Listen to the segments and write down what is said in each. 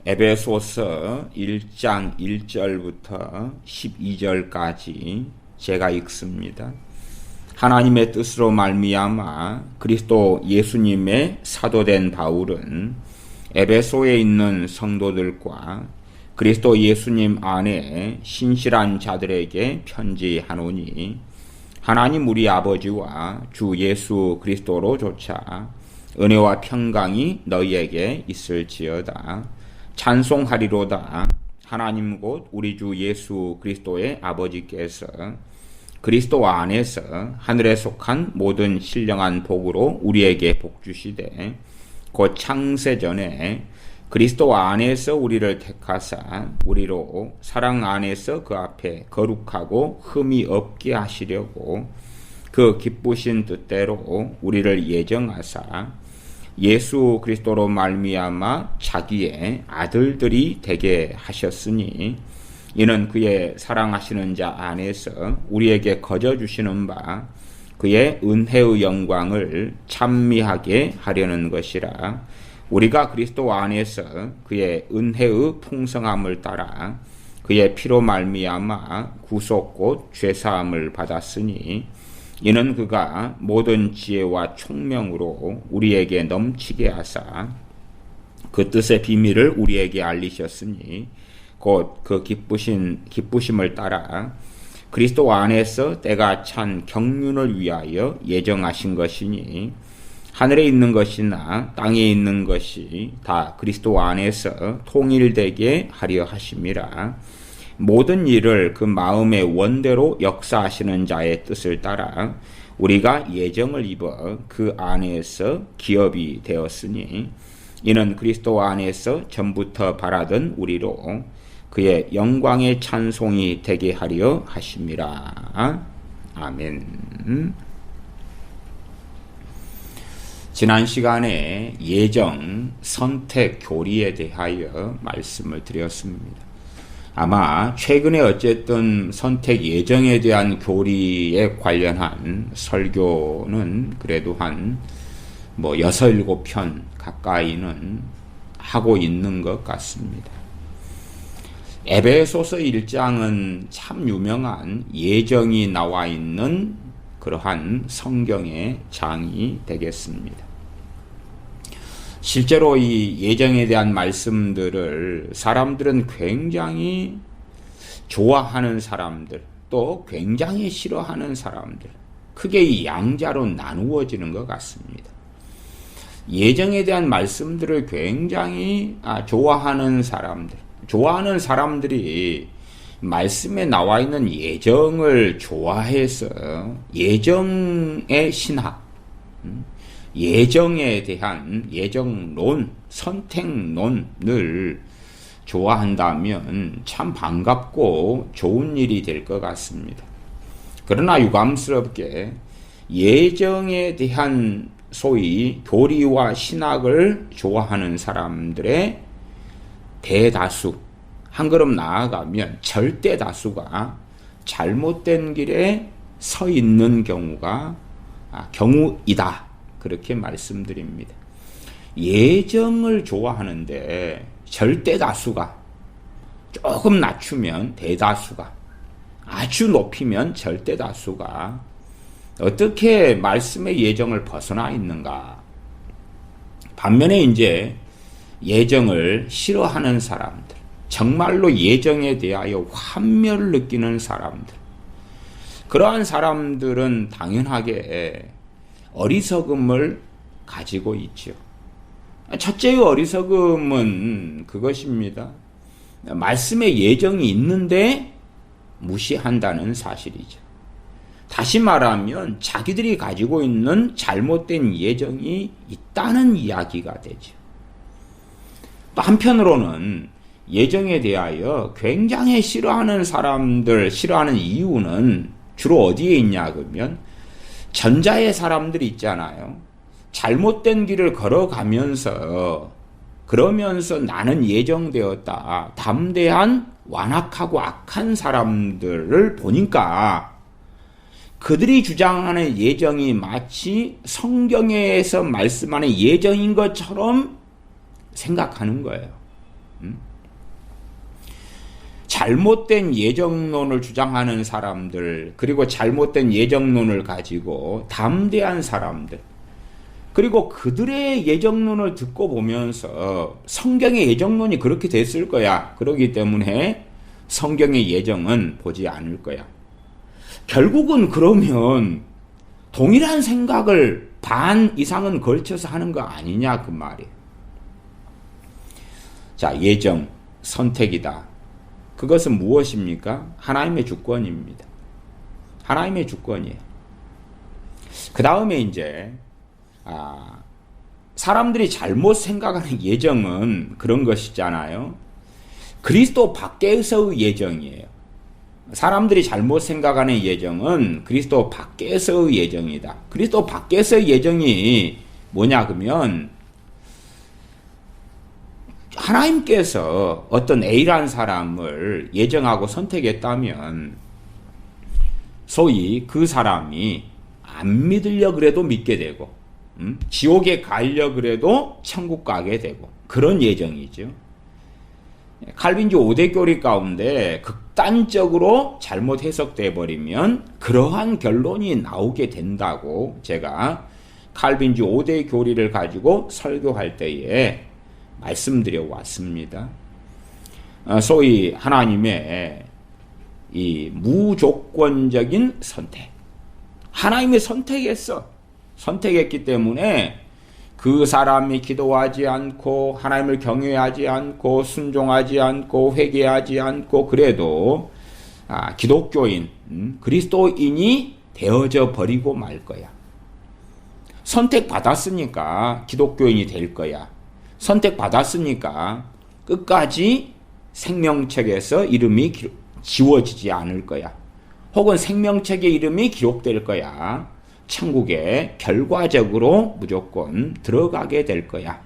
에베소서 1장 1절부터 12절까지 제가 읽습니다. 하나님의 뜻으로 말미암아 그리스도 예수님의 사도된 바울은 에베소에 있는 성도들과 그리스도 예수님 안에 신실한 자들에게 편지하노니 하나님 우리 아버지와 주 예수 그리스도로조차 은혜와 평강이 너희에게 있을지어다. 찬송하리로다. 하나님 곧 우리 주 예수 그리스도의 아버지께서 그리스도 안에서 하늘에 속한 모든 신령한 복으로 우리에게 복 주시되 곧 창세전에 그리스도 안에서 우리를 택하사 우리로 사랑 안에서 그 앞에 거룩하고 흠이 없게 하시려고 그 기쁘신 뜻대로 우리를 예정하사 예수 그리스도로 말미암아 자기의 아들들이 되게 하셨으니 이는 그의 사랑하시는 자 안에서 우리에게 거저 주시는 바 그의 은혜의 영광을 찬미하게 하려는 것이라. 우리가 그리스도 안에서 그의 은혜의 풍성함을 따라 그의 피로 말미암아 구속 곧 죄사함을 받았으니 이는 그가 모든 지혜와 총명으로 우리에게 넘치게 하사 그 뜻의 비밀을 우리에게 알리셨으니 곧 그 기쁘심을 따라 그리스도 안에서 때가 찬 경륜을 위하여 예정하신 것이니 하늘에 있는 것이나 땅에 있는 것이 다 그리스도 안에서 통일되게 하려 하심이라. 모든 일을 그 마음의 원대로 역사하시는 자의 뜻을 따라 우리가 예정을 입어 그 안에서 기업이 되었으니 이는 그리스도 안에서 전부터 바라던 우리로 그의 영광의 찬송이 되게 하려 하심이라. 아멘. 지난 시간에 예정, 선택, 교리에 대하여 말씀을 드렸습니다. 아마 최근에 어쨌든 선택 예정에 대한 교리에 관련한 설교는 그래도 한 6, 7편 가까이는 하고 있는 것 같습니다. 에베소서 1장은 참 유명한 예정이 나와 있는 그러한 성경의 장이 되겠습니다. 실제로 이 예정에 대한 말씀들을 사람들은 굉장히 좋아하는 사람들, 또 굉장히 싫어하는 사람들, 크게 이 양자로 나누어지는 것 같습니다. 예정에 대한 말씀들을 굉장히 좋아하는 사람들이 말씀에 나와 있는 예정을 좋아해서 예정의 신학, 예정에 대한 예정론, 선택론을 좋아한다면 참 반갑고 좋은 일이 될 것 같습니다. 그러나 유감스럽게 예정에 대한 소위 교리와 신학을 좋아하는 사람들의 대다수, 한 걸음 나아가면 절대 다수가 잘못된 길에 서 있는 경우이다. 그렇게 말씀드립니다. 예정을 좋아하는데 절대 다수가 조금 낮추면 대다수가, 아주 높이면 절대 다수가 어떻게 말씀의 예정을 벗어나 있는가? 반면에 이제 예정을 싫어하는 사람들, 정말로 예정에 대하여 환멸을 느끼는 사람들, 그러한 사람들은 당연하게 어리석음을 가지고 있죠. 첫째의 어리석음은 그것입니다. 말씀에 예정이 있는데 무시한다는 사실이죠. 다시 말하면 자기들이 가지고 있는 잘못된 예정이 있다는 이야기가 되죠. 또 한편으로는 예정에 대하여 굉장히 싫어하는 사람들, 싫어하는 이유는 주로 어디에 있냐 그러면 전자의 사람들이 있잖아요. 잘못된 길을 걸어가면서 그러면서 나는 예정되었다. 담대한 완악하고 악한 사람들을 보니까 그들이 주장하는 예정이 마치 성경에서 말씀하는 예정인 것처럼 생각하는 거예요. 잘못된 예정론을 주장하는 사람들, 그리고 잘못된 예정론을 가지고 담대한 사람들, 그리고 그들의 예정론을 듣고 보면서 성경의 예정론이 그렇게 됐을 거야. 그렇기 때문에 성경의 예정은 보지 않을 거야. 결국은 그러면 동일한 생각을 반 이상은 걸쳐서 하는 거 아니냐 그 말이에요. 자, 예정, 선택이다. 그것은 무엇입니까? 하나님의 주권입니다. 하나님의 주권이에요. 그 다음에 이제 사람들이 잘못 생각하는 예정은 그런 것이잖아요. 그리스도 밖에서의 예정이에요. 사람들이 잘못 생각하는 예정은 그리스도 밖에서의 예정이다. 그리스도 밖에서의 예정이 뭐냐 그러면 하나님께서 어떤 A라는 사람을 예정하고 선택했다면 소위 그 사람이 안 믿으려 그래도 믿게 되고 지옥에 가려 그래도 천국 가게 되고 그런 예정이죠. 칼빈주 5대 교리 가운데 극단적으로 잘못 해석돼 버리면 그러한 결론이 나오게 된다고 제가 칼빈주 5대 교리를 가지고 설교할 때에 말씀드려 왔습니다. 소위 하나님의 이 무조건적인 선택. 하나님이 선택했기 때문에 그 사람이 기도하지 않고 하나님을 경외하지 않고 순종하지 않고 회개하지 않고 그래도 기독교인, 그리스도인이 되어져 버리고 말 거야. 선택받았으니까 기독교인이 될 거야. 선택받았으니까 끝까지 생명책에서 이름이 지워지지 않을 거야. 혹은 생명책의 이름이 기록될 거야. 천국에 결과적으로 무조건 들어가게 될 거야.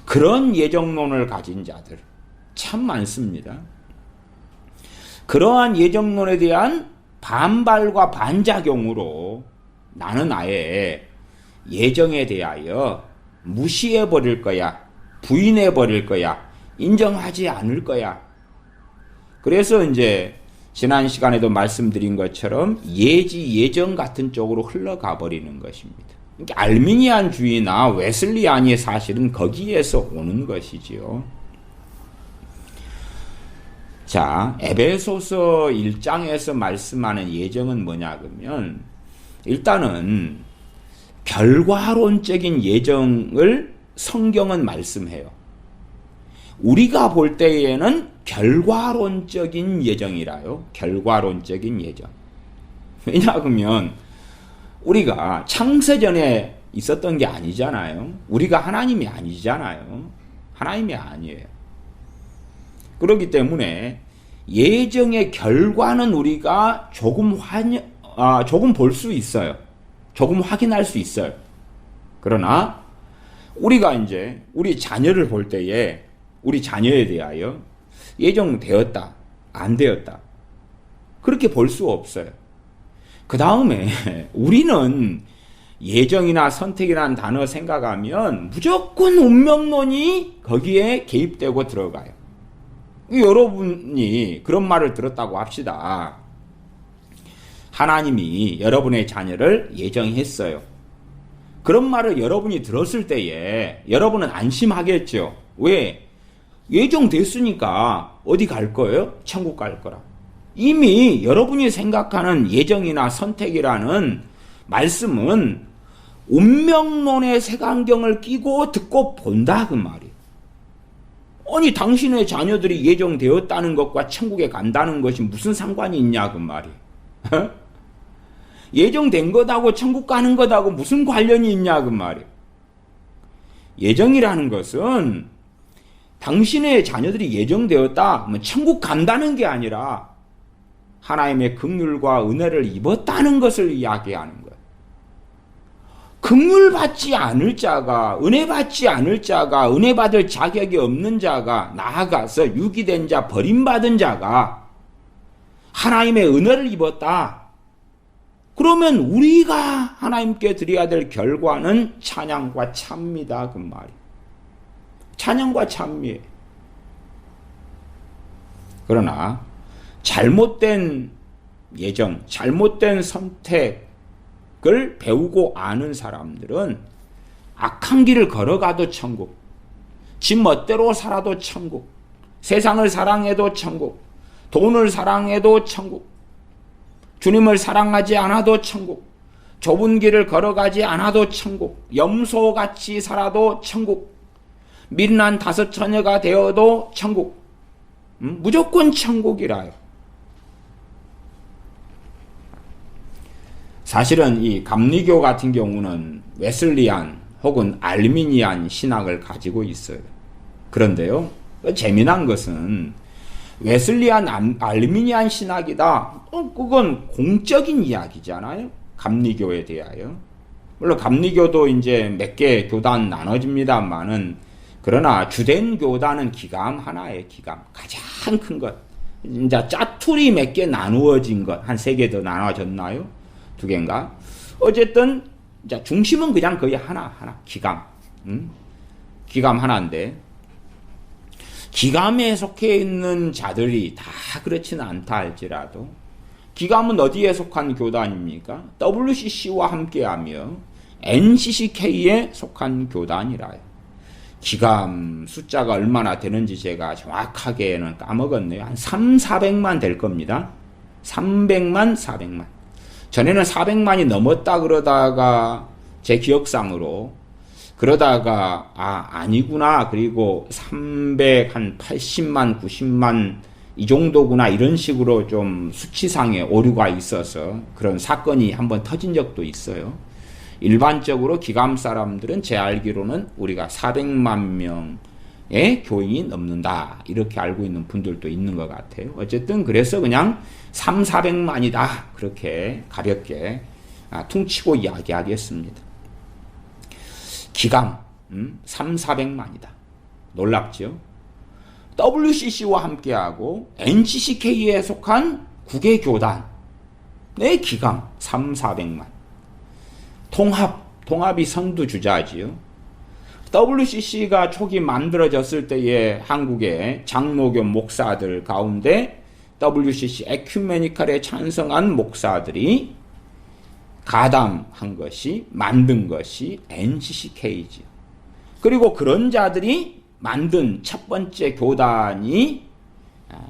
그런 예정론을 가진 자들 참 많습니다. 그러한 예정론에 대한 반발과 반작용으로 나는 아예 예정에 대하여 무시해 버릴 거야. 부인해 버릴 거야. 인정하지 않을 거야. 그래서 이제 지난 시간에도 말씀드린 것처럼 예정 같은 쪽으로 흘러가 버리는 것입니다. 그러니까 알미니안주의나 웨슬리안이 사실은 거기에서 오는 것이지요. 자, 에베소서 1장에서 말씀하는 예정은 뭐냐 그러면 일단은 결과론적인 예정을 성경은 말씀해요. 우리가 볼 때에는 결과론적인 예정이라요. 결과론적인 예정. 왜냐하면 우리가 창세전에 있었던 게 아니잖아요. 우리가 하나님이 아니잖아요. 하나님이 아니에요. 그렇기 때문에 예정의 결과는 우리가 조금 볼 수 있어요. 조금 확인할 수 있어요. 그러나 우리가 이제 우리 자녀를 볼 때에 우리 자녀에 대하여 예정되었다, 안 되었다. 그렇게 볼 수 없어요. 그 다음에 우리는 예정이나 선택이라는 단어 생각하면 무조건 운명론이 거기에 개입되고 들어가요. 여러분이 그런 말을 들었다고 합시다. 하나님이 여러분의 자녀를 예정했어요. 그런 말을 여러분이 들었을 때에 여러분은 안심하겠죠. 왜? 예정됐으니까 어디 갈 거예요? 천국 갈 거라. 이미 여러분이 생각하는 예정이나 선택이라는 말씀은 운명론의 색안경을 끼고 듣고 본다 그 말이에요. 아니 당신의 자녀들이 예정되었다는 것과 천국에 간다는 것이 무슨 상관이 있냐 그 말이에요. 예정된 것하고 천국 가는 것하고 무슨 관련이 있냐 그 말이에요. 예정이라는 것은 당신의 자녀들이 예정되었다 하면 천국 간다는 게 아니라 하나님의 긍휼과 은혜를 입었다는 것을 이야기하는 거예요. 긍휼 받지 않을 자가, 은혜 받지 않을 자가, 은혜 받을 자격이 없는 자가, 나아가서 유기된 자, 버림받은 자가 하나님의 은혜를 입었다. 그러면 우리가 하나님께 드려야 될 결과는 찬양과 찬미다 그 말이에요. 찬양과 찬미. 그러나 잘못된 예정, 잘못된 선택을 배우고 아는 사람들은 악한 길을 걸어가도 천국, 지 멋대로 살아도 천국, 세상을 사랑해도 천국, 돈을 사랑해도 천국, 주님을 사랑하지 않아도 천국, 좁은 길을 걸어가지 않아도 천국, 염소같이 살아도 천국, 밀난 다섯 처녀가 되어도 천국, 무조건 천국이라요. 사실은 이 감리교 같은 경우는 웨슬리안 혹은 알미니안 신학을 가지고 있어요. 그런데요, 재미난 것은 웨슬리안 알미니안 신학이다. 그건 공적인 이야기잖아요. 감리교에 대하여. 물론 감리교도 이제 몇 개 교단 나눠집니다만은, 그러나 주된 교단은 기감 하나예요. 기감 가장 큰 것. 이제 짜투리 몇 개 나누어진 것 한 3개 더 나눠졌나요? 2개인가? 어쨌든 이제 중심은 그냥 거의 하나 기감. 기감 하나인데, 기감에 속해 있는 자들이 다 그렇지는 않다 할지라도, 기감은 어디에 속한 교단입니까? WCC와 함께하며 NCCK에 속한 교단이라요. 기감 숫자가 얼마나 되는지 제가 정확하게는 까먹었네요. 한 400만 될 겁니다. 300만, 400만. 전에는 400만이 넘었다 그러다가 제 기억상으로 그러다가 아니구나, 그리고 380만 90만 이 정도구나, 이런 식으로 좀 수치상의 오류가 있어서 그런 사건이 한번 터진 적도 있어요. 일반적으로 기감 사람들은 제 알기로는 우리가 400만 명의 교인이 넘는다, 이렇게 알고 있는 분들도 있는 것 같아요. 어쨌든 그래서 그냥 400만이다 그렇게 가볍게 퉁치고 이야기하겠습니다. 기감 400만이다. 놀랍죠? WCC와 함께하고 NCCK에 속한 9개 교단의 기감 400만. 통합이 선두주자지요. WCC가 초기 만들어졌을 때의 한국의 장로교 목사들 가운데 WCC 에큐메니칼에 찬성한 목사들이 가담한 것이, 만든 것이 NCCK지요. 그리고 그런 자들이 만든 첫 번째 교단이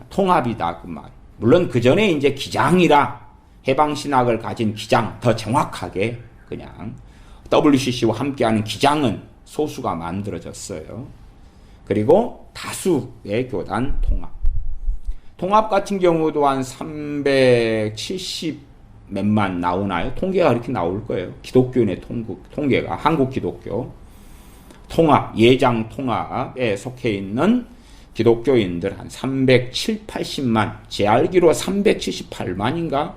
통합이다, 그 말. 물론 그 전에 이제 기장이라, 해방신학을 가진 기장, 더 정확하게 그냥 WCC와 함께하는 기장은 소수가 만들어졌어요. 그리고 다수의 교단 통합. 통합 같은 경우도 한 370 몇만 나오나요? 통계가 그렇게 나올 거예요. 기독교인의 통계가, 한국 기독교 통합, 예장 통합에 속해 있는 기독교인들 한 370, 80만, 제 알기로 378만인가?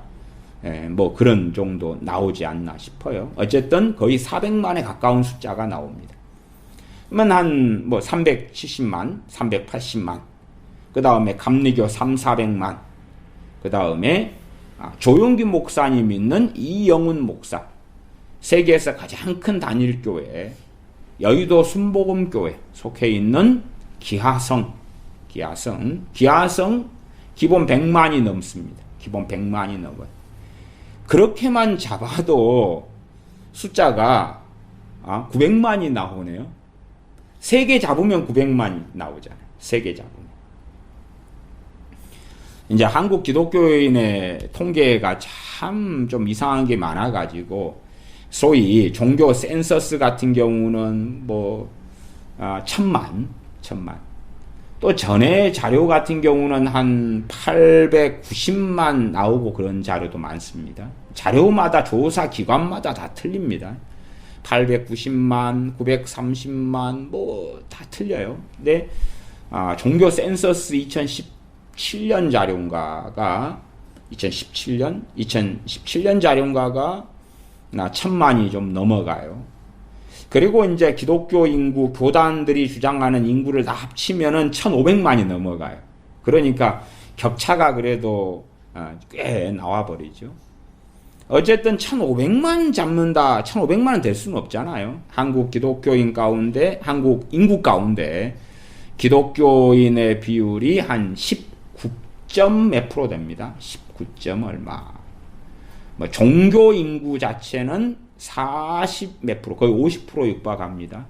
뭐 그런 정도 나오지 않나 싶어요. 어쨌든 거의 400만에 가까운 숫자가 나옵니다. 그러면 한 뭐 370만, 380만, 그 다음에 감리교 400만, 그 다음에 조용기 목사님 있는 이영훈 목사, 세계에서 가장 큰 단일교회 여의도 순복음교회 속해 있는 기하성 기본 100만이 넘습니다. 기본 100만이 넘어요. 그렇게만 잡아도 숫자가 900만이 나오네요. 3개 잡으면 900만이 나오잖아요. 3개 잡으면. 이제 한국 기독교인의 통계가 참 좀 이상한 게 많아가지고, 소위 종교 센서스 같은 경우는 뭐 1000만. 또 전에 자료 같은 경우는 한 890만 나오고 그런 자료도 많습니다. 자료마다, 조사 기관마다 다 틀립니다. 890만, 930만 뭐 다 틀려요. 근데 종교 센서스 2017년 자료인가가 2017년 자료인가가 1000만이 좀 넘어가요. 그리고 이제 기독교 인구, 교단들이 주장하는 인구를 다 합치면은 1500만이 넘어가요. 그러니까 격차가 그래도 꽤 나와버리죠. 어쨌든 1500만 잡는다, 1500만은 될 수는 없잖아요. 한국 기독교인 가운데, 한국 인구 가운데 기독교인의 비율이 한 19점 몇 프로 됩니다. 19점 얼마. 뭐 종교 인구 자체는 40 몇 프로, 거의 50% 육박합니다.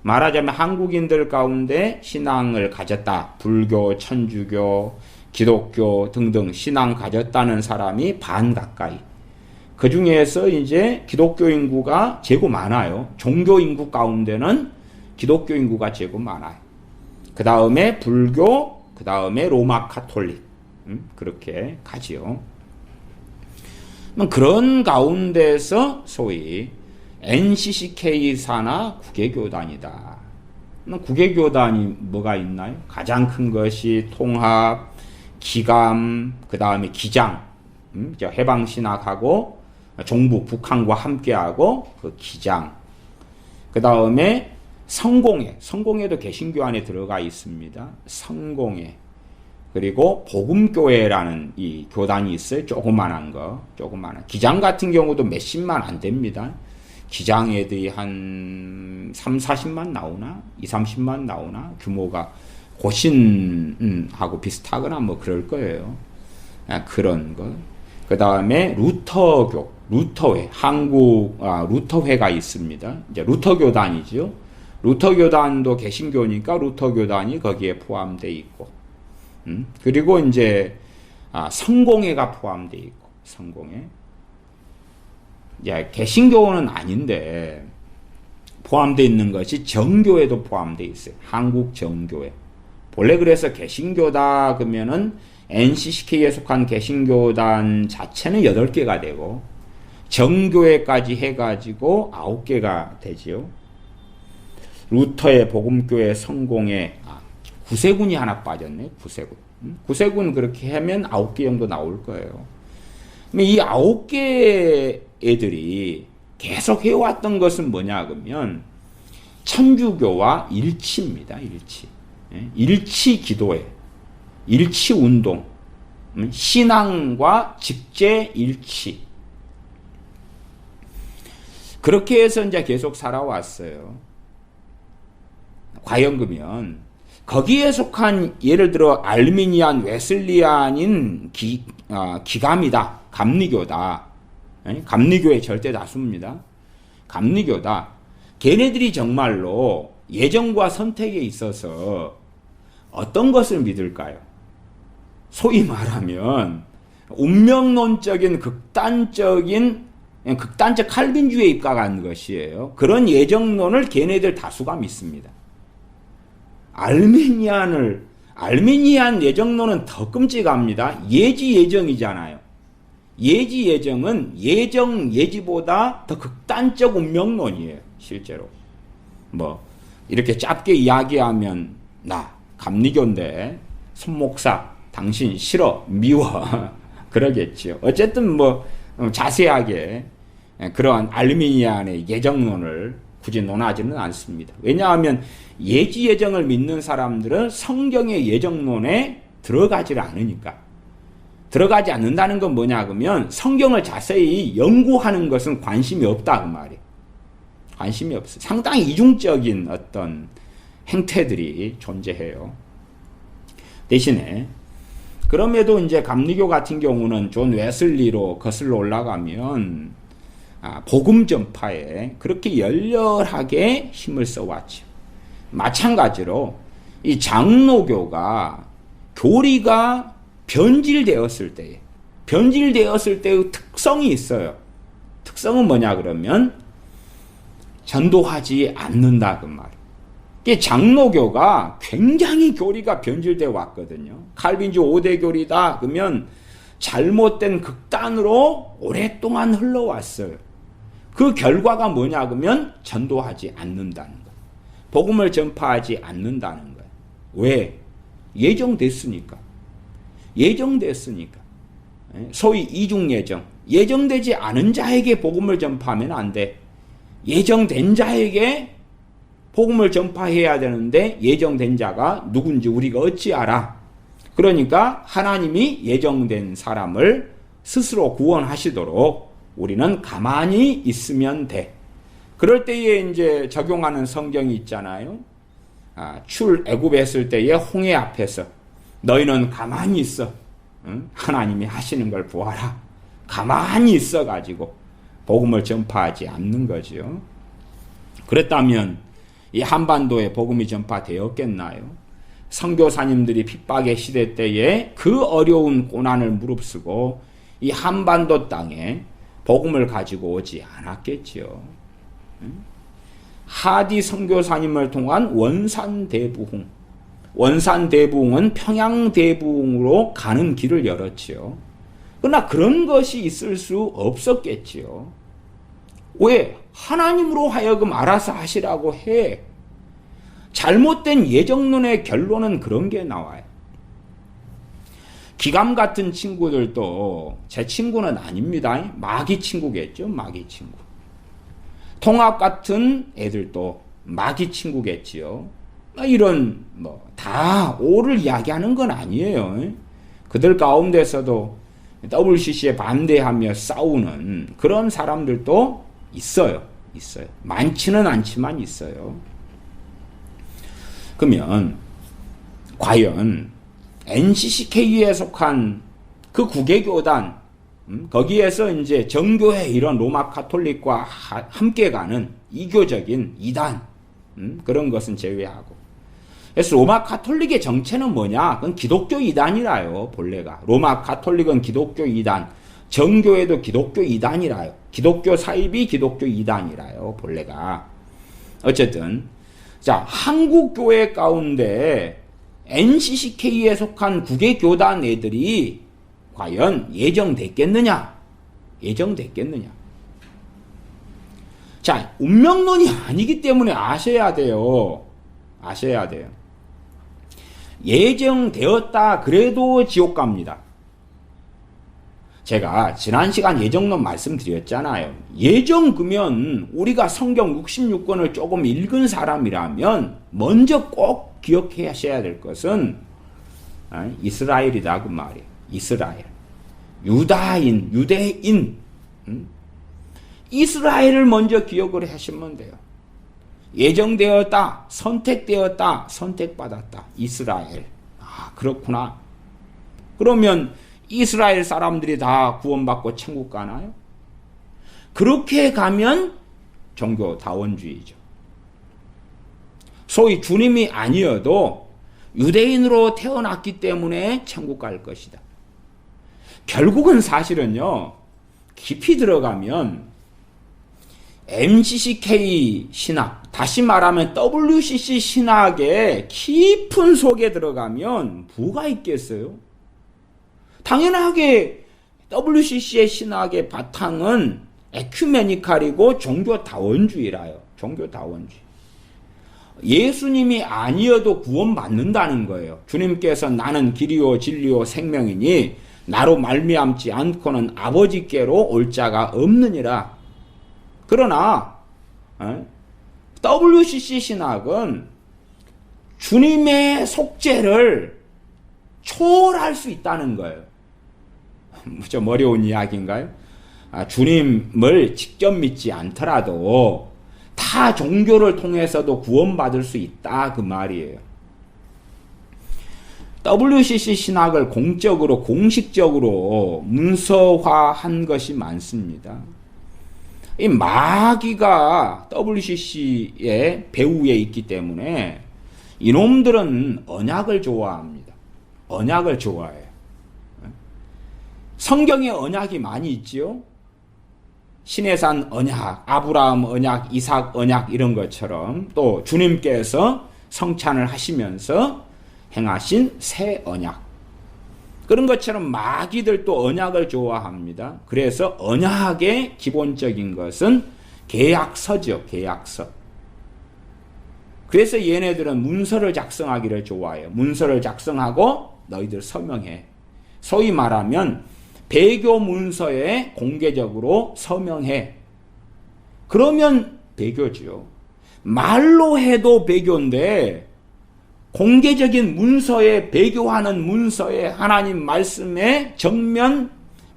말하자면 한국인들 가운데 신앙을 가졌다. 불교, 천주교, 기독교 등등 신앙 가졌다는 사람이 반 가까이. 그 중에서 이제 기독교 인구가 제고 많아요. 종교 인구 가운데는 기독교 인구가 제고 많아요. 그 다음에 불교, 그 다음에 로마 카톨릭. 그렇게 가지요. 그런 가운데서 소위 NCCK 산하 국외교단이다. 국외교단이 뭐가 있나요? 가장 큰 것이 통합, 기감, 그 다음에 기장, 해방신학하고 종북 북한과 함께하고 그 기장, 그 다음에 성공회도 개신교 안에 들어가 있습니다. 성공회, 그리고 복음교회라는 이 교단이 있어요. 조그만한 기장 같은 경우도 몇십만 안 됩니다. 기장 애들이 한 3, 40만 나오나? 2, 30만 나오나? 규모가 고신하고 비슷하거나 뭐 그럴 거예요. 그런 거. 그 다음에 루터회, 루터회가 있습니다. 이제 루터교단이죠. 루터교단도 개신교니까 루터교단이 거기에 포함되어 있고, 그리고 이제 성공회가 포함되어 있고, 성공회. 이제 개신교는 아닌데 포함되어 있는 것이 정교회도 포함되어 있어요. 한국 정교회. 원래 그래서 개신교다 그러면은 NCCK에 속한 개신교단 자체는 8개가 되고 정교회까지 해가지고 9개가 되지요. 루터의 복음교회 성공회, 구세군이 하나 빠졌네. 구세군 그렇게 하면 9개 정도 나올 거예요. 이 9개 애들이 계속 해왔던 것은 뭐냐 그러면 천주교와 일치입니다. 일치 기도회, 일치 운동, 신앙과 직제 일치. 그렇게 해서 이제 계속 살아왔어요. 과연 그러면 거기에 속한 예를 들어 알미니안, 웨슬리안인 기감이다. 감리교다. 감리교의 절대 다수입니다. 감리교다. 걔네들이 정말로 예정과 선택에 있어서 어떤 것을 믿을까요? 소위 말하면 운명론적인 극단적 칼빈주의에 입각한 것이에요. 그런 예정론을 걔네들 다수가 믿습니다. 알메니안 예정론은 더 끔찍합니다. 예지예정이잖아요. 예지예정은 예지보다 더 극단적 운명론이에요. 실제로. 이렇게 짧게 이야기하면 감리교인데 손목사 당신 싫어 미워 그러겠지요. 어쨌든 자세하게 그러한 알미니안의 예정론을 굳이 논하지는 않습니다. 왜냐하면 예지예정을 믿는 사람들은 성경의 예정론에 들어가지 않으니까. 들어가지 않는다는 건 뭐냐 그러면 성경을 자세히 연구하는 것은 관심이 없다 그 말이에요. 관심이 없어요. 상당히 이중적인 어떤 행태들이 존재해요. 대신에 그럼에도 이제 감리교 같은 경우는 존 웨슬리로 거슬러 올라가면 복음 전파에 그렇게 열렬하게 힘을 써왔죠. 마찬가지로 이 장로교가 교리가 변질되었을 때의 특성이 있어요. 특성은 뭐냐 그러면 전도하지 않는다 그 말이에요. 장로교가 굉장히 교리가 변질되어 왔거든요. 칼빈주 5대 교리다 그러면 잘못된 극단으로 오랫동안 흘러왔어요. 그 결과가 뭐냐 그러면 전도하지 않는다는 거예요. 복음을 전파하지 않는다는 거예요. 왜? 예정됐으니까. 소위 이중예정. 예정되지 않은 자에게 복음을 전파하면 안 돼. 예정된 자에게 복음을 전파해야 되는데 예정된 자가 누군지 우리가 어찌 알아? 그러니까 하나님이 예정된 사람을 스스로 구원하시도록 우리는 가만히 있으면 돼. 그럴 때에 이제 적용하는 성경이 있잖아요. 출애굽했을 때에 홍해 앞에서 너희는 가만히 있어. 하나님이 하시는 걸 보아라. 가만히 있어가지고 복음을 전파하지 않는 거죠. 그랬다면 이 한반도에 복음이 전파되었겠나요? 선교사님들이 핍박의 시대 때에 그 어려운 고난을 무릅쓰고 이 한반도 땅에 복음을 가지고 오지 않았겠지요. 하디 선교사님을 통한 원산대부흥. 원산대부흥은 평양대부흥으로 가는 길을 열었지요. 그러나 그런 것이 있을 수 없었겠지요. 왜? 하나님으로 하여금 알아서 하시라고 해. 잘못된 예정론의 결론은 그런 게 나와요. 기감 같은 친구들도 제 친구는 아닙니다. 마귀 친구겠죠. 마귀 친구. 통합 같은 애들도 마귀 친구겠지요. 이런 다 오를 이야기하는 건 아니에요. 그들 가운데서도 WCC에 반대하며 싸우는 그런 사람들도 있어요. 많지는 않지만 있어요. 그러면 과연 NCCK에 속한 그 구개교단, 거기에서 이제 정교회 이런 로마 카톨릭과 함께 가는 이교적인 이단, 그런 것은 제외하고. 그래서 로마 카톨릭의 정체는 뭐냐? 그건 기독교 이단이라요, 본래가. 로마 카톨릭은 기독교 이단, 정교회도 기독교 이단이라요. 기독교 사입이 기독교 이단이라요, 본래가. 어쨌든, 자, 한국 교회 가운데 NCCK에 속한 구개교단 애들이 과연 예정됐겠느냐? 자, 운명론이 아니기 때문에 아셔야 돼요. 예정되었다 그래도 지옥 갑니다. 제가 지난 시간 예정론 말씀드렸잖아요. 예정 그면 우리가 성경 66권을 조금 읽은 사람이라면 먼저 꼭 기억하셔야 될 것은 이스라엘이다 그 말이에요. 이스라엘. 유대인. 이스라엘을 먼저 기억을 하시면 돼요. 예정되었다, 선택되었다, 선택받았다. 이스라엘. 아, 그렇구나. 그러면 이스라엘 사람들이 다 구원받고 천국 가나요? 그렇게 가면 종교다원주의죠. 소위 주님이 아니어도 유대인으로 태어났기 때문에 천국 갈 것이다. 결국은 사실은요, 깊이 들어가면 MCCK 신학, 다시 말하면 WCC 신학의 깊은 속에 들어가면 뭐가 있겠어요? 당연하게 WCC의 신학의 바탕은 에큐메니칼이고 종교다원주의라요. 종교다원주의. 예수님이 아니어도 구원받는다는 거예요. 주님께서 나는 길이요 진리요 생명이니 나로 말미암지 않고는 아버지께로 올 자가 없느니라. 그러나 WCC 신학은 주님의 속죄를 초월할 수 있다는 거예요. 좀 어려운 이야기인가요? 주님을 직접 믿지 않더라도 타 종교를 통해서도 구원받을 수 있다 그 말이에요. WCC 신학을 공식적으로 문서화한 것이 많습니다. 이 마귀가 WCC의 배후에 있기 때문에 이놈들은 언약을 좋아합니다. 언약을 좋아해요. 성경에 언약이 많이 있지요. 시내산 언약, 아브라함 언약, 이삭 언약 이런 것처럼 또 주님께서 성찬을 하시면서 행하신 새 언약. 그런 것처럼 마귀들도 언약을 좋아합니다. 그래서 언약의 기본적인 것은 계약서죠. 계약서. 그래서 얘네들은 문서를 작성하기를 좋아해요. 문서를 작성하고 너희들 서명해. 소위 말하면 배교 문서에 공개적으로 서명해. 그러면 배교죠. 말로 해도 배교인데 공개적인 문서에 배교하는 문서에 하나님 말씀에 정면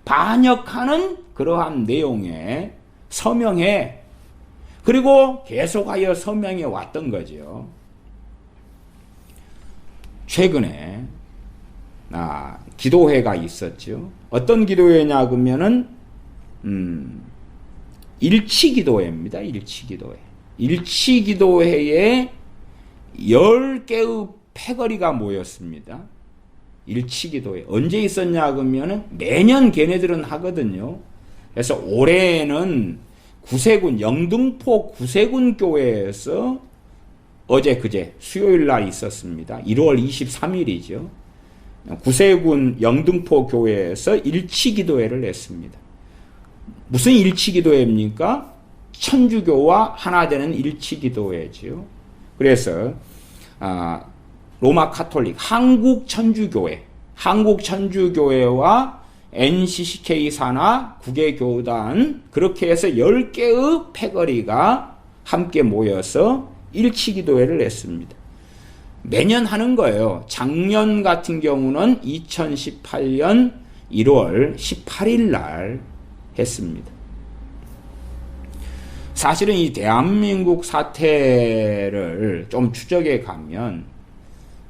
반역하는 그러한 내용에 서명해. 그리고 계속하여 서명해 왔던 거죠. 최근에 기도회가 있었죠. 어떤 기도회냐 그러면은 일치기도회입니다. 일치기도회. 일치기도회에 10개의 패거리가 모였습니다. 일치기도회. 언제 있었냐 그러면은 매년 걔네들은 하거든요. 그래서 올해는 구세군 영등포 구세군 교회에서 어제 그제 수요일 날 있었습니다. 1월 23일이죠. 구세군 영등포 교회에서 일치기도회를 했습니다. 무슨 일치기도회입니까? 천주교와 하나 되는 일치기도회지요. 그래서 로마 카톨릭 한국천주교회와 NCCK 산하 국외교단 그렇게 해서 10개의 패거리가 함께 모여서 일치기도회를 했습니다. 매년 하는 거예요. 작년 같은 경우는 2018년 1월 18일 날 했습니다. 사실은 이 대한민국 사태를 좀 추적해 가면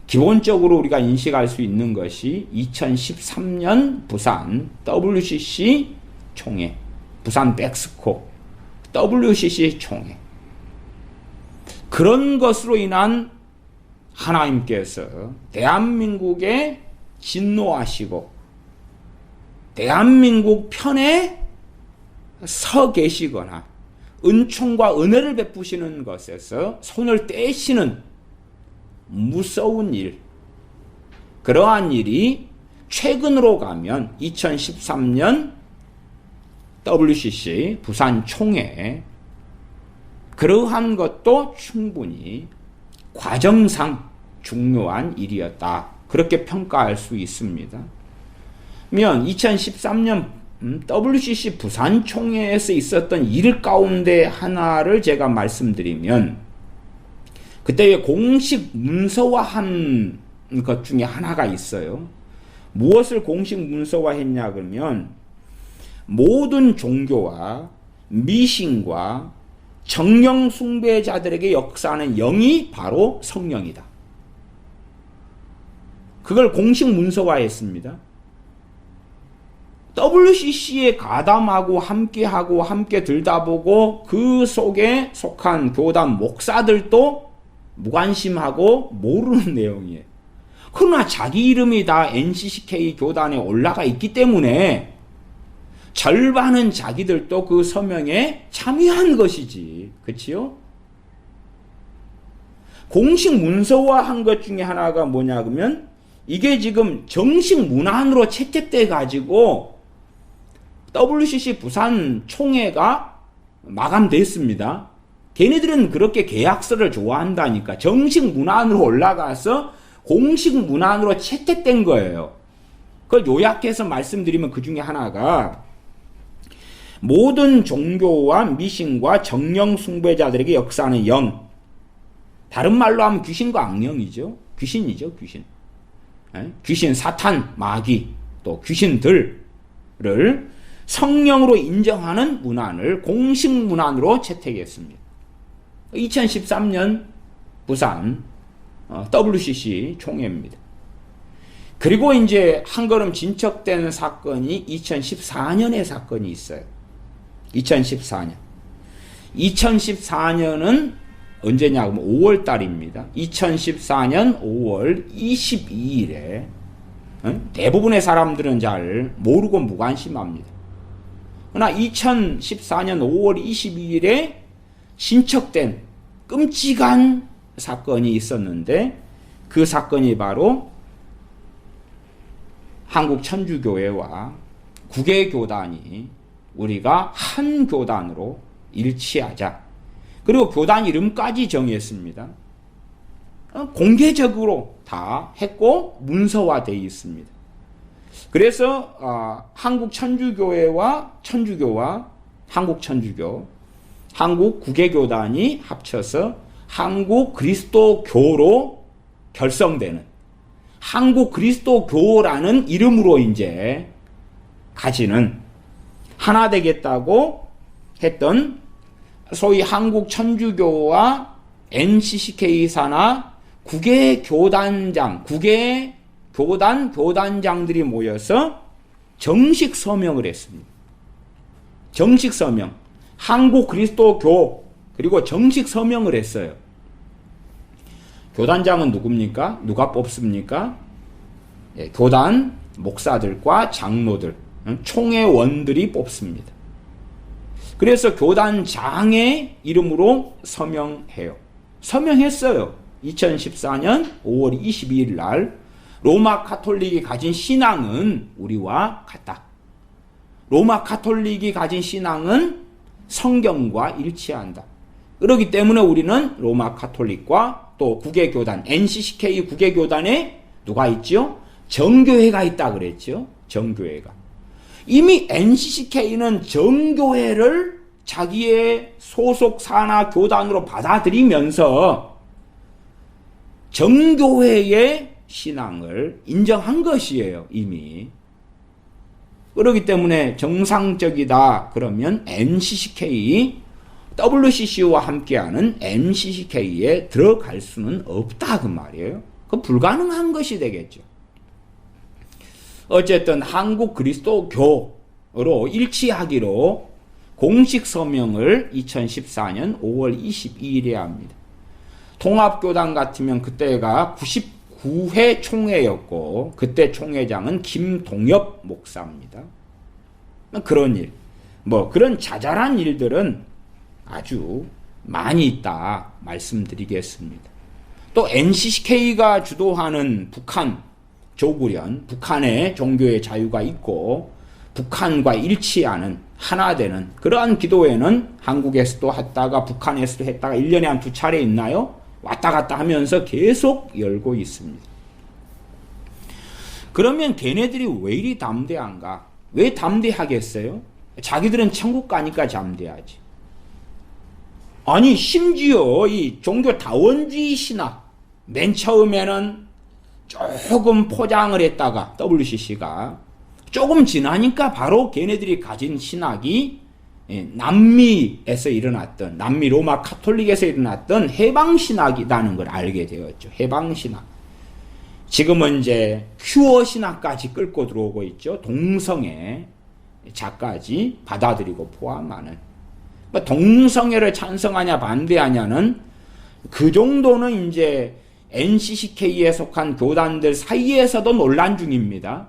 기본적으로 우리가 인식할 수 있는 것이 2013년 부산 WCC 총회, 부산 백스코 WCC 총회, 그런 것으로 인한 하나님께서 대한민국에 진노하시고 대한민국 편에 서 계시거나 은총과 은혜를 베푸시는 것에서 손을 떼시는 무서운 일, 그러한 일이 최근으로 가면 2013년 WCC 부산 총회, 그러한 것도 충분히 과정상 중요한 일이었다, 그렇게 평가할 수 있습니다. 면 2013년 WCC 부산 총회에서 있었던 일 가운데 하나를 제가 말씀드리면, 그때 공식 문서화한 것 중에 하나가 있어요. 무엇을 공식 문서화했냐 그러면 모든 종교와 미신과 정령 숭배자들에게 역사하는 영이 바로 성령이다. 그걸 공식 문서화했습니다. WCC에 가담하고 함께 들다 보고 그 속에 속한 교단 목사들도 무관심하고 모르는 내용이에요. 그러나 자기 이름이 다 NCCK 교단에 올라가 있기 때문에 절반은 자기들도 그 서명에 참여한 것이지. 그치요? 공식 문서화한 것 중에 하나가 뭐냐 그러면 이게 지금 정식 문안으로 채택돼 가지고 WCC 부산 총회가 마감됐습니다. 걔네들은 그렇게 계약서를 좋아한다니까. 정식 문안으로 올라가서 공식 문안으로 채택된 거예요. 그걸 요약해서 말씀드리면 그 중에 하나가 모든 종교와 미신과 정령 숭배자들에게 역사하는 영, 다른 말로 하면 귀신과 악령이죠. 귀신이죠, 귀신. 귀신, 사탄, 마귀, 또 귀신들을 성령으로 인정하는 문안을 공식 문안으로 채택했습니다. 2013년 부산 WCC 총회입니다. 그리고 이제 한 걸음 진척된 사건이 2014년의 사건이 있어요. 2014년. 2014년은 언제냐 하면 5월 달입니다. 2014년 5월 22일에 대부분의 사람들은 잘 모르고 무관심합니다. 그러나 2014년 5월 22일에 신척된 끔찍한 사건이 있었는데 그 사건이 바로 한국천주교회와 국외교단이 우리가 한 교단으로 일치하자. 그리고 교단 이름까지 정했습니다. 공개적으로 다 했고 문서화되어 있습니다. 그래서 한국천주교회와 천주교와 한국천주교, 한국국외교단이 합쳐서 한국 그리스도교로 결성되는 한국 그리스도교라는 이름으로 이제 가지는 하나 되겠다고 했던 소위 한국 천주교와 NCCK 산하 국외교단장, 국외 교단장들이 모여서 정식 서명을 했습니다. 정식 서명. 한국 그리스도교 그리고 정식 서명을 했어요. 교단장은 누굽니까? 누가 뽑습니까? 예, 교단 목사들과 장로들, 총회원들이 뽑습니다. 그래서 교단장의 이름으로 서명해요. 서명했어요. 2014년 5월 22일 날 로마 가톨릭이 가진 신앙은 우리와 같다. 로마 가톨릭이 가진 신앙은 성경과 일치한다. 그렇기 때문에 우리는 로마 가톨릭과 또 국외교단, NCCK 국외교단에 누가 있죠? 정교회가 있다 그랬죠? 정교회가. 이미 NCCK는 정교회를 자기의 소속 산하 교단으로 받아들이면서 정교회의 신앙을 인정한 것이에요, 이미. 그렇기 때문에 정상적이다 그러면 NCCK, WCC와 함께하는 NCCK에 들어갈 수는 없다 그 말이에요. 그 불가능한 것이 되겠죠. 어쨌든 한국 그리스도교로 일치하기로 공식 서명을 2014년 5월 22일에 합니다. 통합교단 같으면 그때가 99회 총회였고 그때 총회장은 김동엽 목사입니다. 그런 일, 그런 자잘한 일들은 아주 많이 있다 말씀드리겠습니다. 또 NCCK가 주도하는 북한 조국련, 북한의 종교의 자유가 있고 북한과 일치하는 하나 되는 그러한 기도회는 한국에서도 했다가 북한에서도 했다가 1년에 한 2차례 있나요? 왔다 갔다 하면서 계속 열고 있습니다. 그러면 걔네들이 왜 이리 담대한가? 왜 담대하겠어요? 자기들은 천국 가니까 담대하지. 아니 심지어 이 종교 다원주의 신학 맨 처음에는 조금 포장을 했다가 WCC가 조금 지나니까 바로 걔네들이 가진 신학이 남미에서 일어났던 남미 로마 카톨릭에서 일어났던 해방신학이라는 걸 알게 되었죠. 해방신학. 지금은 이제 큐어 신학까지 끌고 들어오고 있죠. 동성애자까지 받아들이고 포함하는. 동성애를 찬성하냐 반대하냐는 그 정도는 이제 NCCK에 속한 교단들 사이에서도 논란 중입니다.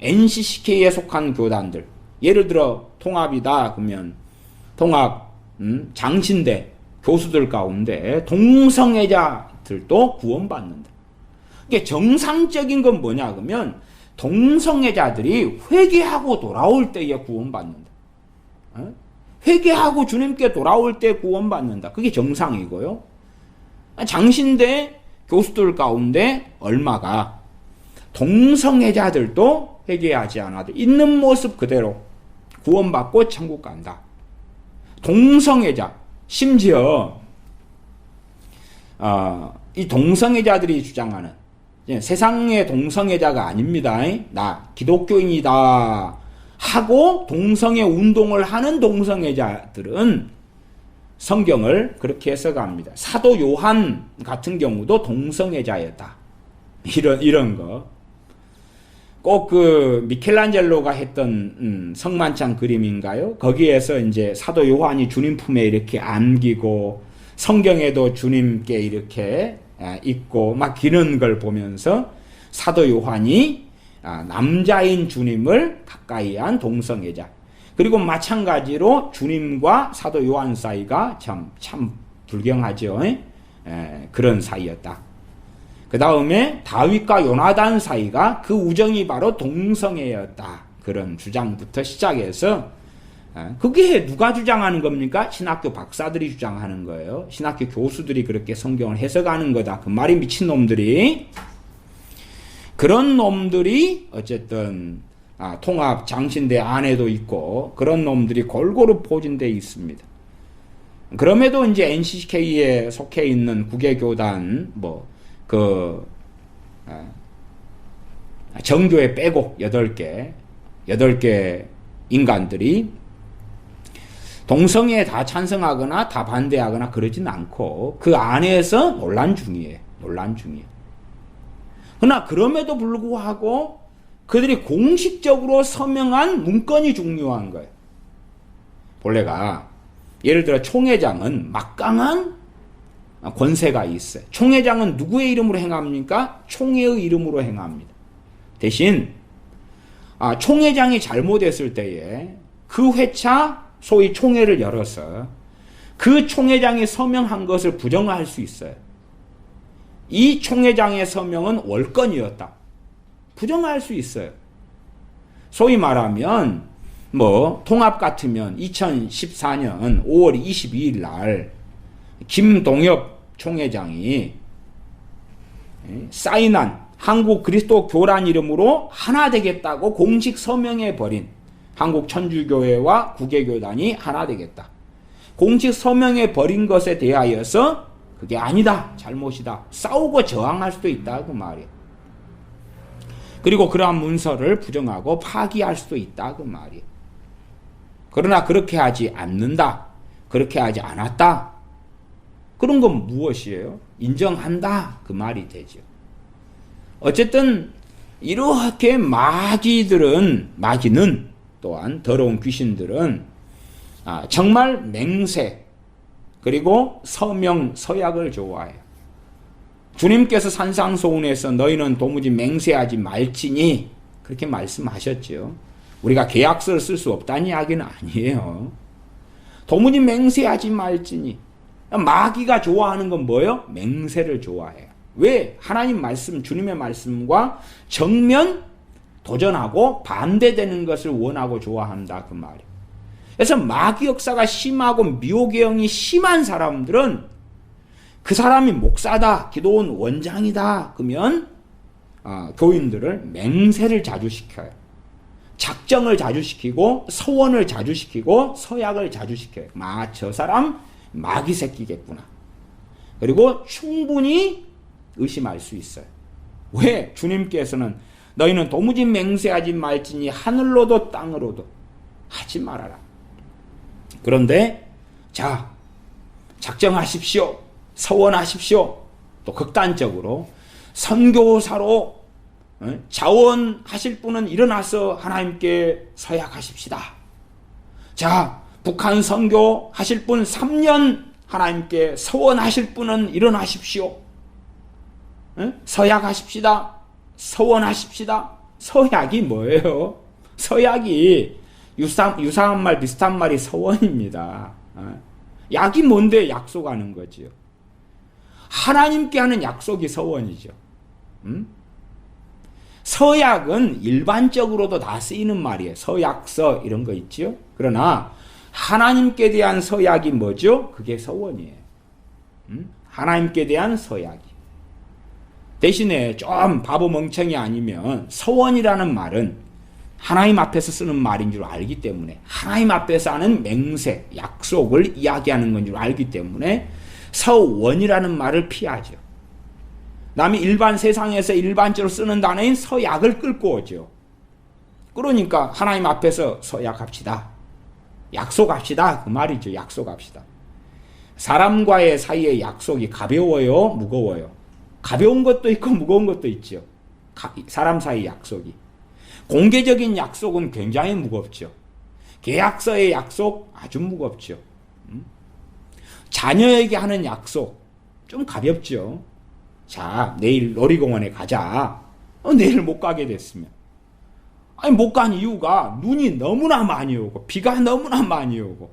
NCCK에 속한 교단들, 예를 들어 통합이다 그러면 통합 장신대 교수들 가운데 동성애자들도 구원받는다. 이게 정상적인 건 뭐냐 그러면 동성애자들이 회개하고 돌아올 때에 구원받는다. 회개하고 주님께 돌아올 때 구원받는다. 그게 정상이고요. 장신대 교수들 가운데 얼마가 동성애자들도 회개하지 않아도 있는 모습 그대로 구원받고 천국 간다. 동성애자, 심지어 이 동성애자들이 주장하는 세상의 동성애자가 아닙니다. 나 기독교인이다 하고 동성애 운동을 하는 동성애자들은 성경을 그렇게 해석합니다. 사도 요한 같은 경우도 동성애자였다. 이런 거. 꼭 그 미켈란젤로가 했던 성만찬 그림인가요? 거기에서 이제 사도 요한이 주님 품에 이렇게 안기고 성경에도 주님께 이렇게 있고 막 기는 걸 보면서 사도 요한이 남자인 주님을 가까이 한 동성애자. 그리고 마찬가지로 주님과 사도 요한 사이가 참 불경하죠. 그런 사이였다. 그 다음에 다윗과 요나단 사이가 그 우정이 바로 동성애였다. 그런 주장부터 시작해서 그게 누가 주장하는 겁니까? 신학교 박사들이 주장하는 거예요. 신학교 교수들이 그렇게 성경을 해석하는 거다. 그 말이 미친놈들이. 그런 놈들이 어쨌든 통합 장신대 안에도 있고 그런 놈들이 골고루 포진되어 있습니다. 그럼에도 이제 NCCK에 속해 있는 국외교단 정교회 빼고 8개 인간들이 동성애에 다 찬성하거나 다 반대하거나 그러진 않고 그 안에서 논란 중이에요. 그러나 그럼에도 불구하고 그들이 공식적으로 서명한 문건이 중요한 거예요. 본래가 예를 들어 총회장은 막강한 권세가 있어요. 총회장은 누구의 이름으로 행합니까? 총회의 이름으로 행합니다. 대신 총회장이 잘못했을 때에 그 회차 소위 총회를 열어서 그 총회장이 서명한 것을 부정할 수 있어요. 이 총회장의 서명은 월권이었다. 부정할 수 있어요. 소위 말하면 통합 같으면 2014년 5월 22일 날 김동엽 총회장이 사인한 한국 그리스도 교란 이름으로 하나 되겠다고 공식 서명해 버린 한국 천주교회와 구개교단이 하나 되겠다. 공식 서명해 버린 것에 대하여서 그게 아니다, 잘못이다, 싸우고 저항할 수도 있다 그 말이에요. 그리고 그러한 문서를 부정하고 파기할 수도 있다 그 말이에요. 그러나 그렇게 하지 않는다, 그렇게 하지 않았다, 그런 건 무엇이에요? 인정한다 그 말이 되죠. 어쨌든 이렇게 마귀는 또한 더러운 귀신들은 정말 맹세 그리고 서명 서약을 좋아해요. 주님께서 산상소훈에서 너희는 도무지 맹세하지 말지니 그렇게 말씀하셨죠. 우리가 계약서를 쓸 수 없다는 이야기는 아니에요. 도무지 맹세하지 말지니. 마귀가 좋아하는 건 뭐예요? 맹세를 좋아해요. 왜? 하나님 말씀, 주님의 말씀과 정면 도전하고 반대되는 것을 원하고 좋아한다 그 말이에요. 그래서 마귀 역사가 심하고 미혹의 영이 심한 사람들은 그 사람이 목사다, 기도원 원장이다 그러면 교인들을 맹세를 자주 시켜요. 작정을 자주 시키고 서원을 자주 시키고 서약을 자주 시켜요. 저 사람 마귀 새끼겠구나. 그리고 충분히 의심할 수 있어요. 왜? 주님께서는 너희는 도무지 맹세하지 말지니 하늘로도 땅으로도 하지 말아라. 그런데 작정하십시오. 서원하십시오. 또 극단적으로 선교사로 자원하실 분은 일어나서 하나님께 서약하십시다. 북한 선교하실 분 3년 하나님께 서원하실 분은 일어나십시오. 서약하십시다. 서원하십시다. 서약이 뭐예요? 서약이 유사한 말 비슷한 말이 서원입니다. 약이 뭔데 약속하는 거지요. 하나님께 하는 약속이 서원이죠. 서약은 일반적으로도 다 쓰이는 말이에요. 서약서 이런 거 있죠. 그러나 하나님께 대한 서약이 뭐죠? 그게 서원이에요. 하나님께 대한 서약이. 대신에 좀 바보 멍청이 아니면 서원이라는 말은 하나님 앞에서 쓰는 말인 줄 알기 때문에 하나님 앞에서 하는 맹세, 약속을 이야기하는 건 줄 알기 때문에 서원이라는 말을 피하죠. 남이 일반 세상에서 일반적으로 쓰는 단어인 서약을 끌고 오죠. 그러니까 하나님 앞에서 서약합시다. 약속합시다. 그 말이죠. 약속합시다. 사람과의 사이의 약속이 가벼워요? 무거워요? 가벼운 것도 있고 무거운 것도 있죠. 사람 사이 약속이. 공개적인 약속은 굉장히 무겁죠. 계약서의 약속 아주 무겁죠. 자녀에게 하는 약속 좀 가볍죠. 내일 놀이공원에 가자. 내일 못 가게 됐으면. 못 간 이유가 눈이 너무나 많이 오고 비가 너무나 많이 오고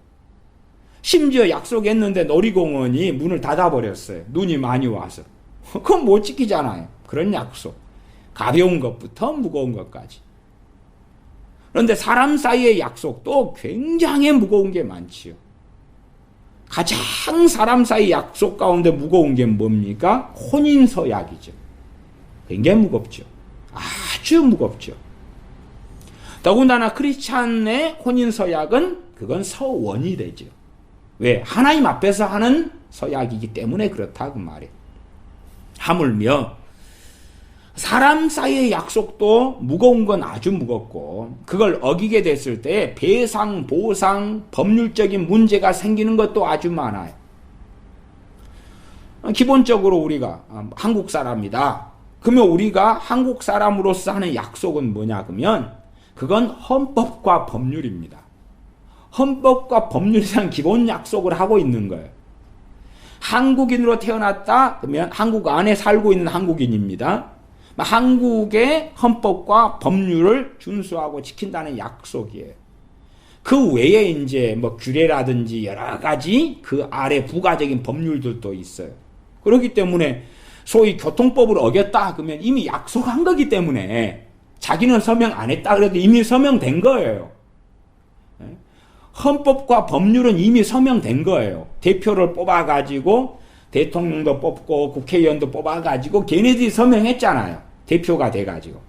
심지어 약속했는데 놀이공원이 문을 닫아버렸어요. 눈이 많이 와서. 그건 못 지키잖아요. 그런 약속. 가벼운 것부터 무거운 것까지. 그런데 사람 사이의 약속도 굉장히 무거운 게 많지요. 가장 사람 사이 약속 가운데 무거운 게 뭡니까? 혼인서약이죠. 굉장히 무겁죠. 아주 무겁죠. 더군다나 크리스찬의 혼인서약은 그건 서원이 되죠. 왜? 하나님 앞에서 하는 서약이기 때문에 그렇다 그 말이에요. 하물며 사람 사이의 약속도 무거운 건 아주 무겁고 그걸 어기게 됐을 때 배상, 보상, 법률적인 문제가 생기는 것도 아주 많아요. 기본적으로 우리가 한국 사람이다. 그러면 우리가 한국 사람으로서 하는 약속은 뭐냐 그러면 그건 헌법과 법률입니다. 헌법과 법률상 기본 약속을 하고 있는 거예요. 한국인으로 태어났다 그러면 한국 안에 살고 있는 한국인입니다. 한국의 헌법과 법률을 준수하고 지킨다는 약속이에요. 그 외에 이제 뭐 규례라든지 여러 가지 그 아래 부가적인 법률들도 있어요. 그렇기 때문에 소위 교통법을 어겼다 그러면 이미 약속한 거기 때문에 자기는 서명 안 했다 그래도 이미 서명된 거예요. 헌법과 법률은 이미 서명된 거예요. 대표를 뽑아가지고 대통령도 뽑고 국회의원도 뽑아가지고 걔네들이 서명했잖아요. 대표가 돼가지고.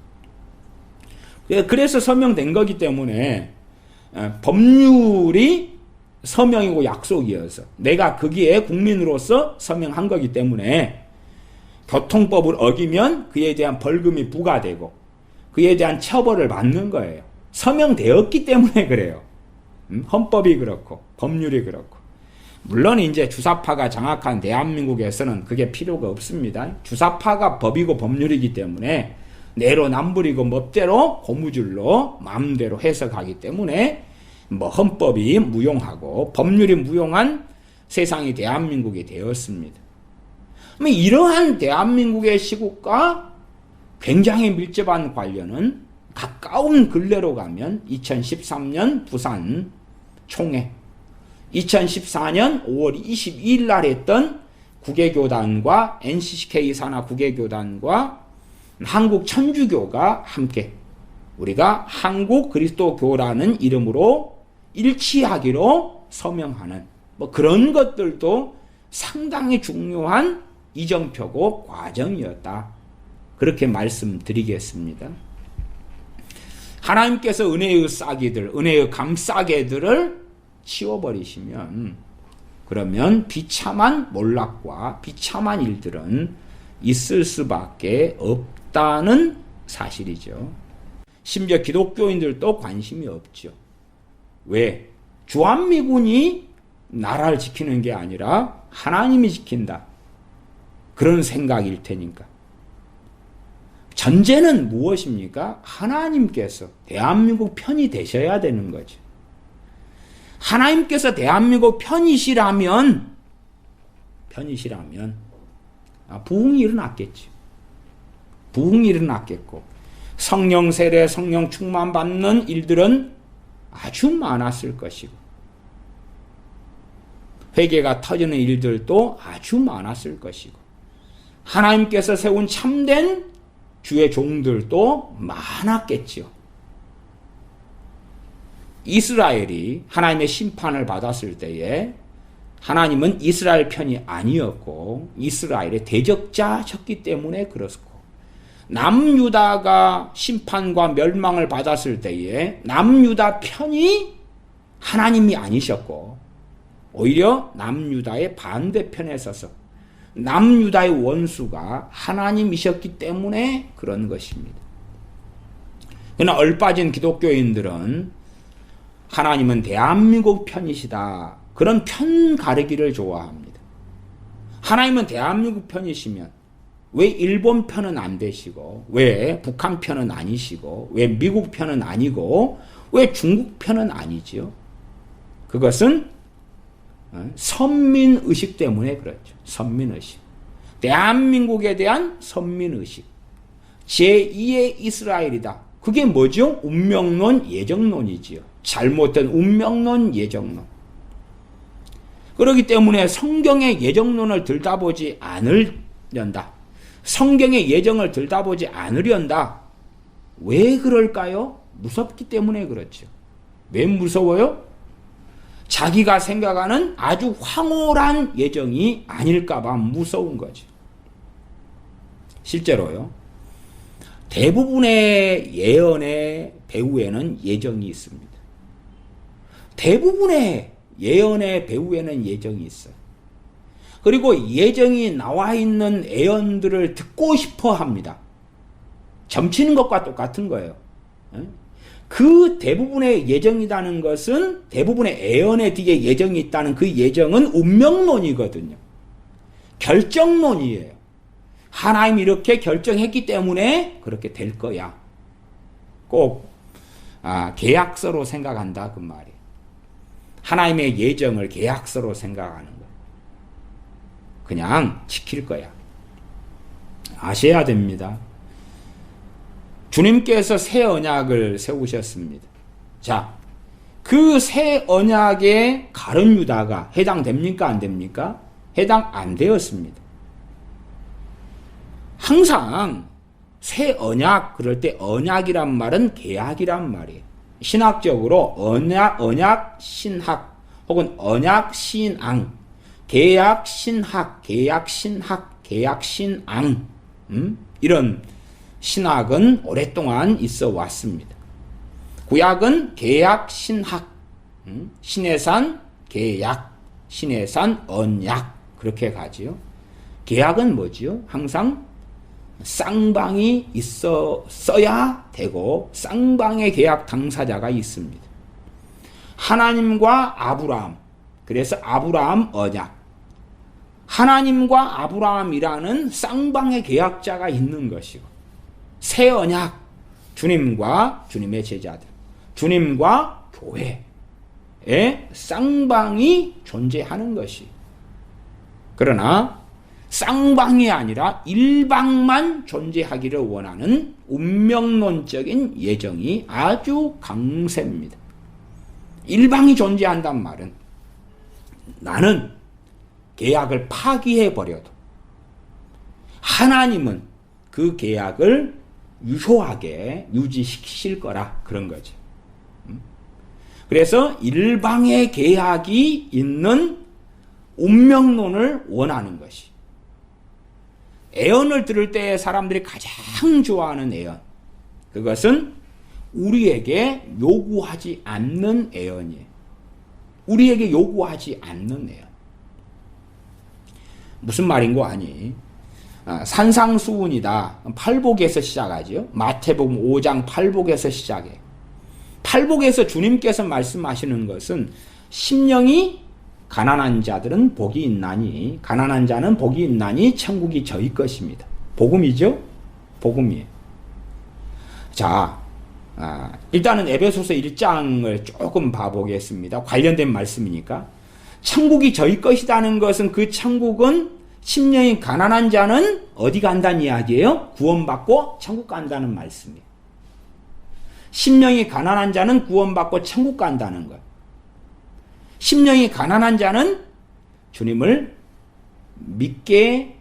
그래서 서명된 거기 때문에 법률이 서명이고 약속이어서 내가 거기에 국민으로서 서명한 거기 때문에 교통법을 어기면 그에 대한 벌금이 부과되고 그에 대한 처벌을 받는 거예요. 서명되었기 때문에 그래요. 헌법이 그렇고 법률이 그렇고. 물론 이제 주사파가 장악한 대한민국에서는 그게 필요가 없습니다. 주사파가 법이고 법률이기 때문에 내로남불이고 멋대로 고무줄로 마음대로 해석하기 때문에 뭐 헌법이 무용하고 법률이 무용한 세상이 대한민국이 되었습니다. 이러한 대한민국의 시국과 굉장히 밀접한 관련은 가까운 근래로 가면 2013년 부산 총회, 2014년 5월 22일 날 했던 국외교단과 NCK 산하 국외교단과 한국 천주교가 함께 우리가 한국 그리스도교라는 이름으로 일치하기로 서명하는 뭐 그런 것들도 상당히 중요한 이정표고 과정이었다. 그렇게 말씀드리겠습니다. 하나님께서 은혜의 싹이들, 은혜의 감싸개들을 치워버리시면 그러면 비참한 몰락과 비참한 일들은 있을 수밖에 없다는 사실이죠. 심지어 기독교인들도 관심이 없죠. 왜? 주한미군이 나라를 지키는 게 아니라 하나님이 지킨다. 그런 생각일 테니까. 전제는 무엇입니까? 하나님께서 대한민국 편이 되셔야 되는 거죠. 하나님께서 대한민국 편이시라면 부흥이 일어났겠죠. 부흥이 일어났겠고 성령 세례, 성령 충만 받는 일들은 아주 많았을 것이고 회개가 터지는 일들도 아주 많았을 것이고 하나님께서 세운 참된 주의 종들도 많았겠지요. 이스라엘이 하나님의 심판을 받았을 때에 하나님은 이스라엘 편이 아니었고 이스라엘의 대적자셨기 때문에 그렇고 남유다가 심판과 멸망을 받았을 때에 남유다 편이 하나님이 아니셨고 오히려 남유다의 반대편에 서서 남유다의 원수가 하나님이셨기 때문에 그런 것입니다. 그러나 얼빠진 기독교인들은 하나님은 대한민국 편이시다. 그런 편 가르기를 좋아합니다. 하나님은 대한민국 편이시면 왜 일본 편은 안 되시고 왜 북한 편은 아니시고 왜 미국 편은 아니고 왜 중국 편은 아니지요? 그것은 선민의식 때문에 그렇죠. 선민의식. 대한민국에 대한 선민의식. 제2의 이스라엘이다. 그게 뭐죠? 운명론, 예정론이지요. 잘못된 운명론, 예정론. 그렇기 때문에 성경의 예정론을 들다보지 않으련다. 성경의 예정을 들다보지 않으련다. 왜 그럴까요? 무섭기 때문에 그렇죠. 왜 무서워요? 자기가 생각하는 아주 황홀한 예정이 아닐까봐 무서운 거죠. 실제로요. 대부분의 예언의 배후에는 예정이 있습니다. 대부분의 예언의 배후에는 예정이 있어요. 그리고 예정이 나와 있는 예언들을 듣고 싶어 합니다. 점치는 것과 똑같은 거예요. 그 대부분의 예정이라는 것은 대부분의 예언의 뒤에 예정이 있다는 그 예정은 운명론이거든요. 결정론이에요. 하나님이 이렇게 결정했기 때문에 그렇게 될 거야. 꼭 계약서로 생각한다 그 말이에요. 하나님의 예정을 계약서로 생각하는 거예요. 그냥 지킬 거야. 아셔야 됩니다. 주님께서 새 언약을 세우셨습니다. 자, 그 새 언약에 가룟 유다가 해당됩니까? 안 됩니까? 해당 안 되었습니다. 항상 새 언약, 그럴 때 언약이란 말은 계약이란 말이에요. 신학적으로 언약 신학 혹은 언약 신앙, 계약 신학, 계약 신학, 계약 신앙, 이런 신학은 오랫동안 있어 왔습니다. 구약은 계약 신학, 신의 산 계약, 신의 산 언약, 그렇게 가지요. 계약은 뭐지요? 항상 쌍방이 있어야 되고 쌍방의 계약 당사자가 있습니다. 하나님과 아브라함, 그래서 아브라함 언약, 하나님과 아브라함이라는 쌍방의 계약자가 있는 것이고, 새 언약, 주님과 주님의 제자들, 주님과 교회에 쌍방이 존재하는 것이. 그러나 쌍방이 아니라 일방만 존재하기를 원하는 운명론적인 예정이 아주 강세입니다. 일방이 존재한단 말은 나는 계약을 파기해버려도 하나님은 그 계약을 유효하게 유지시키실 거라, 그런 거죠. 그래서 일방의 계약이 있는 운명론을 원하는 것이. 애언을 들을 때 사람들이 가장 좋아하는 애언, 그것은 우리에게 요구하지 않는 애언이에요. 우리에게 요구하지 않는 애언. 무슨 말인고 하니, 산상수훈이다. 팔복에서 시작하죠. 마태복음 5장 팔복에서 시작해. 팔복에서 주님께서 말씀하시는 것은 심령이 가난한 자들은 복이 있나니, 가난한 자는 복이 있나니 천국이 저희 것입니다. 복음이죠? 복음이에요. 자, 일단은 에베소서 1장을 조금 봐보겠습니다. 관련된 말씀이니까. 천국이 저희 것이라는 것은, 그 천국은 심령이 가난한 자는 어디 간다는 이야기예요? 구원받고 천국 간다는 말씀이에요. 심령이 가난한 자는 구원받고 천국 간다는 것. 심령이 가난한 자는 주님을 믿게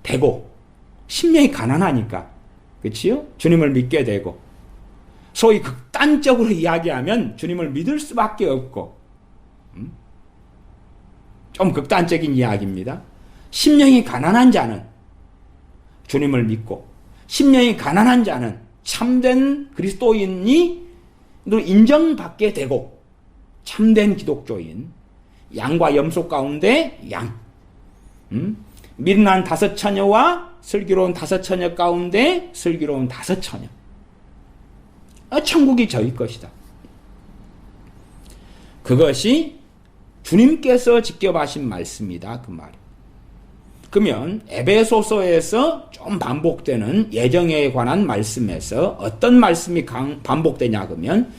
되고, 심령이 가난하니까, 그치요? 주님을 믿게 되고, 소위 극단적으로 이야기하면 주님을 믿을 수밖에 없고, 좀 극단적인 이야기입니다. 심령이 가난한 자는 주님을 믿고, 심령이 가난한 자는 참된 그리스도인이 인정받게 되고, 참된 기독교인, 양과 염소 가운데 양, 미련한 5처녀와 슬기로운 5처녀 가운데 슬기로운 5처녀. 천국이 저희 것이다. 그것이 주님께서 직접 하신 말씀이다, 그 말. 그러면 에베소서에서 좀 반복되는 예정에 관한 말씀에서 어떤 말씀이 반복되냐 그러면,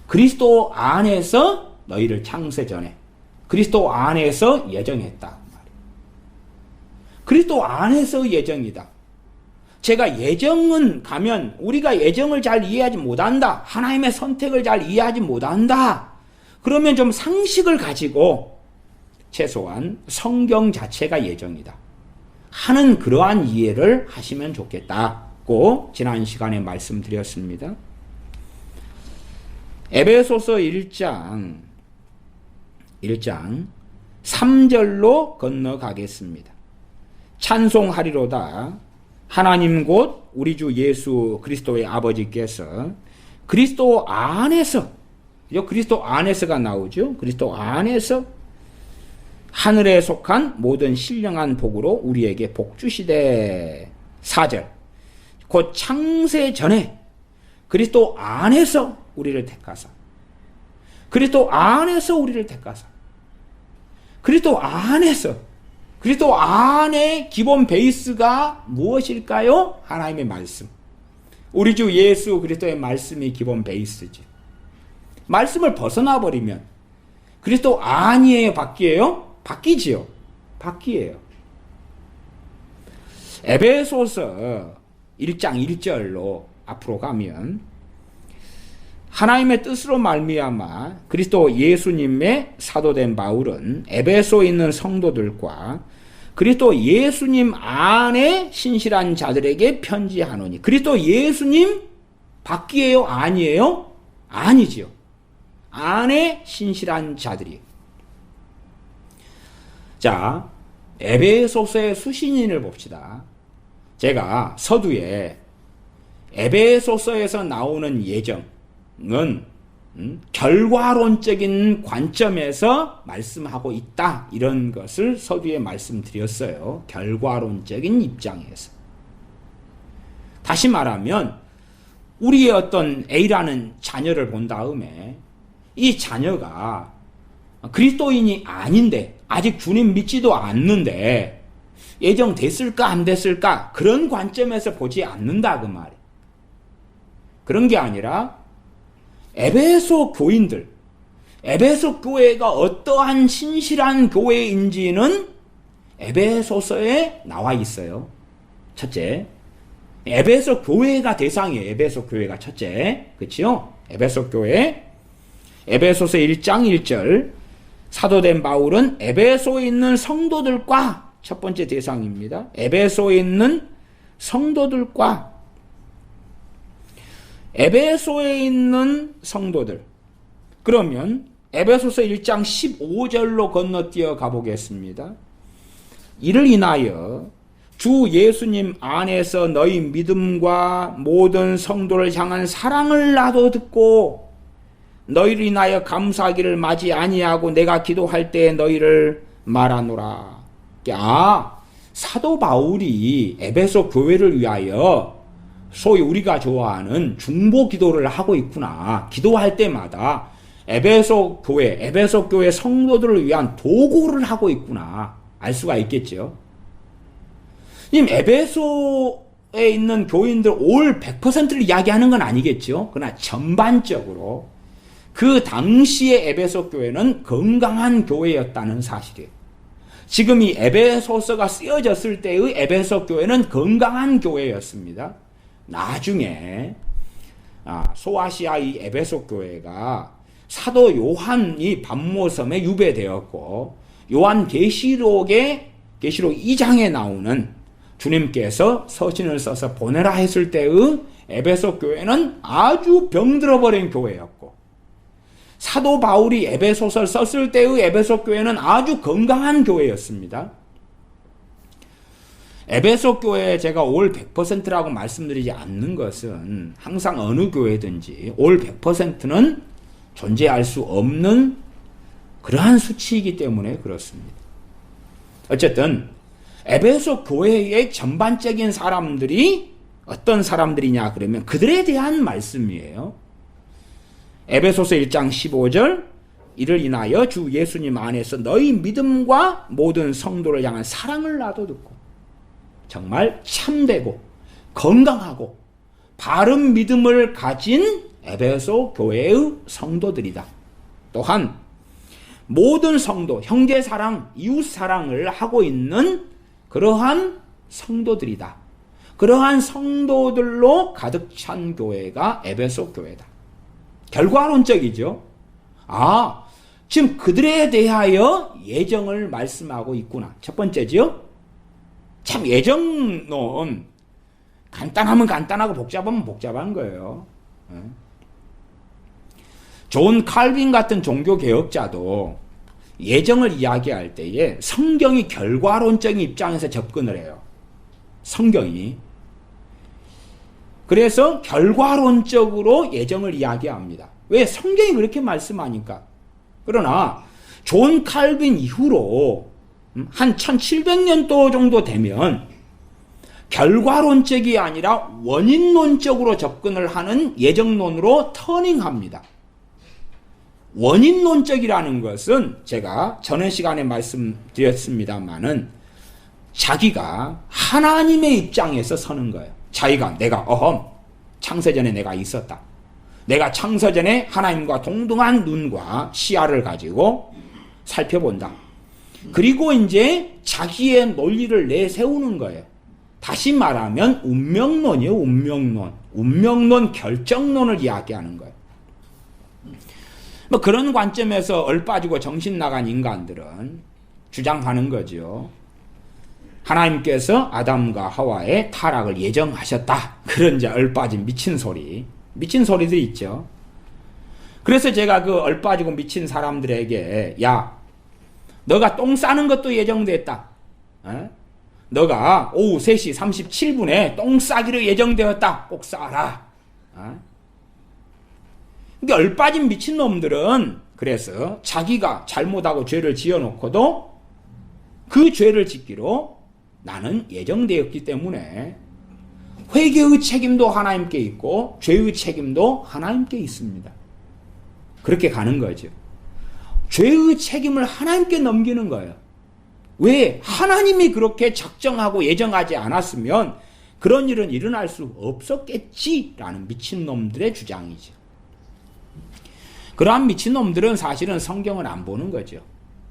그리스도 안에서 너희를 창세 전에 그리스도 안에서 예정했다. 그리스도 안에서 예정이다. 제가 예정은 가면 우리가 예정을 잘 이해하지 못한다, 하나님의 선택을 잘 이해하지 못한다, 그러면 좀 상식을 가지고 최소한 성경 자체가 예정이다 하는 그러한 이해를 하시면 좋겠다고 지난 시간에 말씀드렸습니다. 에베소서 1장 3절로 건너가겠습니다. 찬송하리로다. 하나님 곧 우리 주 예수 그리스도의 아버지께서 그리스도 안에서, 그리스도 안에서가 나오죠. 그리스도 안에서 하늘에 속한 모든 신령한 복으로 우리에게 복 주시되. 4절. 곧 창세 전에 그리스도 안에서 우리를 택하사, 그리스도 안에서 우리를 택하사, 그리스도 안에서 그리스도 안에 기본 베이스가 무엇일까요? 하나님의 말씀. 우리 주 예수 그리스도의 말씀이 기본 베이스지. 말씀을 벗어나 버리면 그리스도 아니에요, 바뀌어요? 바뀌지요. 바뀌어요. 에베소서 1장 1절로 앞으로 가면 하나님의 뜻으로 말미암아 그리스도 예수님의 사도된 바울은 에베소에 있는 성도들과 그리스도 예수님 안에 신실한 자들에게 편지하노니. 그리스도 예수님 밖이에요? 아니에요? 아니지요. 안에 신실한 자들이. 자, 에베소서의 수신인을 봅시다. 제가 서두에 에베소서에서 나오는 예정은 결과론적인 관점에서 말씀하고 있다, 이런 것을 서두에 말씀드렸어요. 결과론적인 입장에서. 다시 말하면 우리의 어떤 A라는 자녀를 본 다음에 이 자녀가 그리스도인이 아닌데, 아직 주님 믿지도 않는데 예정 됐을까 안 됐을까, 그런 관점에서 보지 않는다 그 말이에요. 그런 게 아니라 에베소 교인들, 에베소 교회가 어떠한 신실한 교회인지는 에베소서에 나와 있어요. 첫째, 에베소 교회가 대상이에요. 에베소 교회가 첫째, 그렇죠? 에베소 교회. 에베소서 1장 1절, 사도된 바울은 에베소에 있는 성도들과, 첫 번째 대상입니다. 에베소에 있는 성도들과, 에베소에 있는 성도들. 그러면 에베소서 1장 15절로 건너뛰어 가보겠습니다. 이를 인하여 주 예수님 안에서 너희 믿음과 모든 성도를 향한 사랑을 나도 듣고 너희를 인하여 감사하기를 마지 아니하고 내가 기도할 때 너희를 말하노라. 사도 바울이 에베소 교회를 위하여 소위 우리가 좋아하는 중보 기도를 하고 있구나. 기도할 때마다 에베소 교회 성도들을 위한 도구를 하고 있구나. 알 수가 있겠죠. 지금 에베소에 있는 교인들 올 100%를 이야기하는 건 아니겠죠. 그러나 전반적으로 그 당시의 에베소 교회는 건강한 교회였다는 사실이에요. 지금 이 에베소서가 쓰여졌을 때의 에베소 교회는 건강한 교회였습니다. 나중에 소아시아 이 에베소 교회가 사도 요한이 반모섬에 유배되었고, 요한 계시록 2장에 나오는 주님께서 서신을 써서 보내라 했을 때의 에베소 교회는 아주 병들어버린 교회였고, 사도 바울이 에베소서를 썼을 때의 에베소 교회는 아주 건강한 교회였습니다. 에베소 교회에 제가 올 100%라고 말씀드리지 않는 것은 항상 어느 교회든지 올 100%는 존재할 수 없는 그러한 수치이기 때문에 그렇습니다. 어쨌든 에베소 교회의 전반적인 사람들이 어떤 사람들이냐 그러면 그들에 대한 말씀이에요. 에베소서 1장 15절, 이를 인하여 주 예수님 안에서 너희 믿음과 모든 성도를 향한 사랑을 나도 듣고, 정말 참되고 건강하고 바른 믿음을 가진 에베소 교회의 성도들이다. 또한 모든 성도, 형제 사랑, 이웃 사랑을 하고 있는 그러한 성도들이다. 그러한 성도들로 가득 찬 교회가 에베소 교회다. 결과론적이죠. 지금 그들에 대하여 예정을 말씀하고 있구나. 첫 번째지요. 참 예정론 간단하면 간단하고 복잡하면 복잡한 거예요. 존 칼빈 같은 종교개혁자도 예정을 이야기할 때에 성경이 결과론적인 입장에서 접근을 해요. 성경이. 그래서 결과론적으로 예정을 이야기합니다. 왜? 성경이 그렇게 말씀하니까. 그러나 존 칼빈 이후로 한 1700년도 정도 되면 결과론적이 아니라 원인론적으로 접근을 하는 예정론으로 터닝합니다. 원인론적이라는 것은 제가 전에 시간에 말씀드렸습니다마는 자기가 하나님의 입장에서 서는 거예요. 자기가 내가 창세전에 내가 있었다. 내가 창세전에 하나님과 동등한 눈과 시야를 가지고 살펴본다. 그리고 이제 자기의 논리를 내세우는 거예요. 다시 말하면 운명론이에요. 운명론 결정론을 이야기하는 거예요. 뭐 그런 관점에서 얼빠지고 정신 나간 인간들은 주장하는 거죠. 하나님께서 아담과 하와의 타락을 예정하셨다. 그런 이제 얼빠진 미친 소리도 있죠. 그래서 제가 그 얼빠지고 미친 사람들에게 야, 너가 똥 싸는 것도 예정됐다. 너가 오후 3시 37분에 똥 싸기로 예정되었다. 꼭 싸라. 그러니까 얼빠진 미친놈들은 그래서 자기가 잘못하고 죄를 지어놓고도 그 죄를 짓기로 나는 예정되었기 때문에 회개의 책임도 하나님께 있고 죄의 책임도 하나님께 있습니다. 그렇게 가는 거죠. 죄의 책임을 하나님께 넘기는 거예요. 왜? 하나님이 그렇게 작정하고 예정하지 않았으면 그런 일은 일어날 수 없었겠지라는 미친놈들의 주장이죠. 그러한 미친놈들은 사실은 성경을 안 보는 거죠.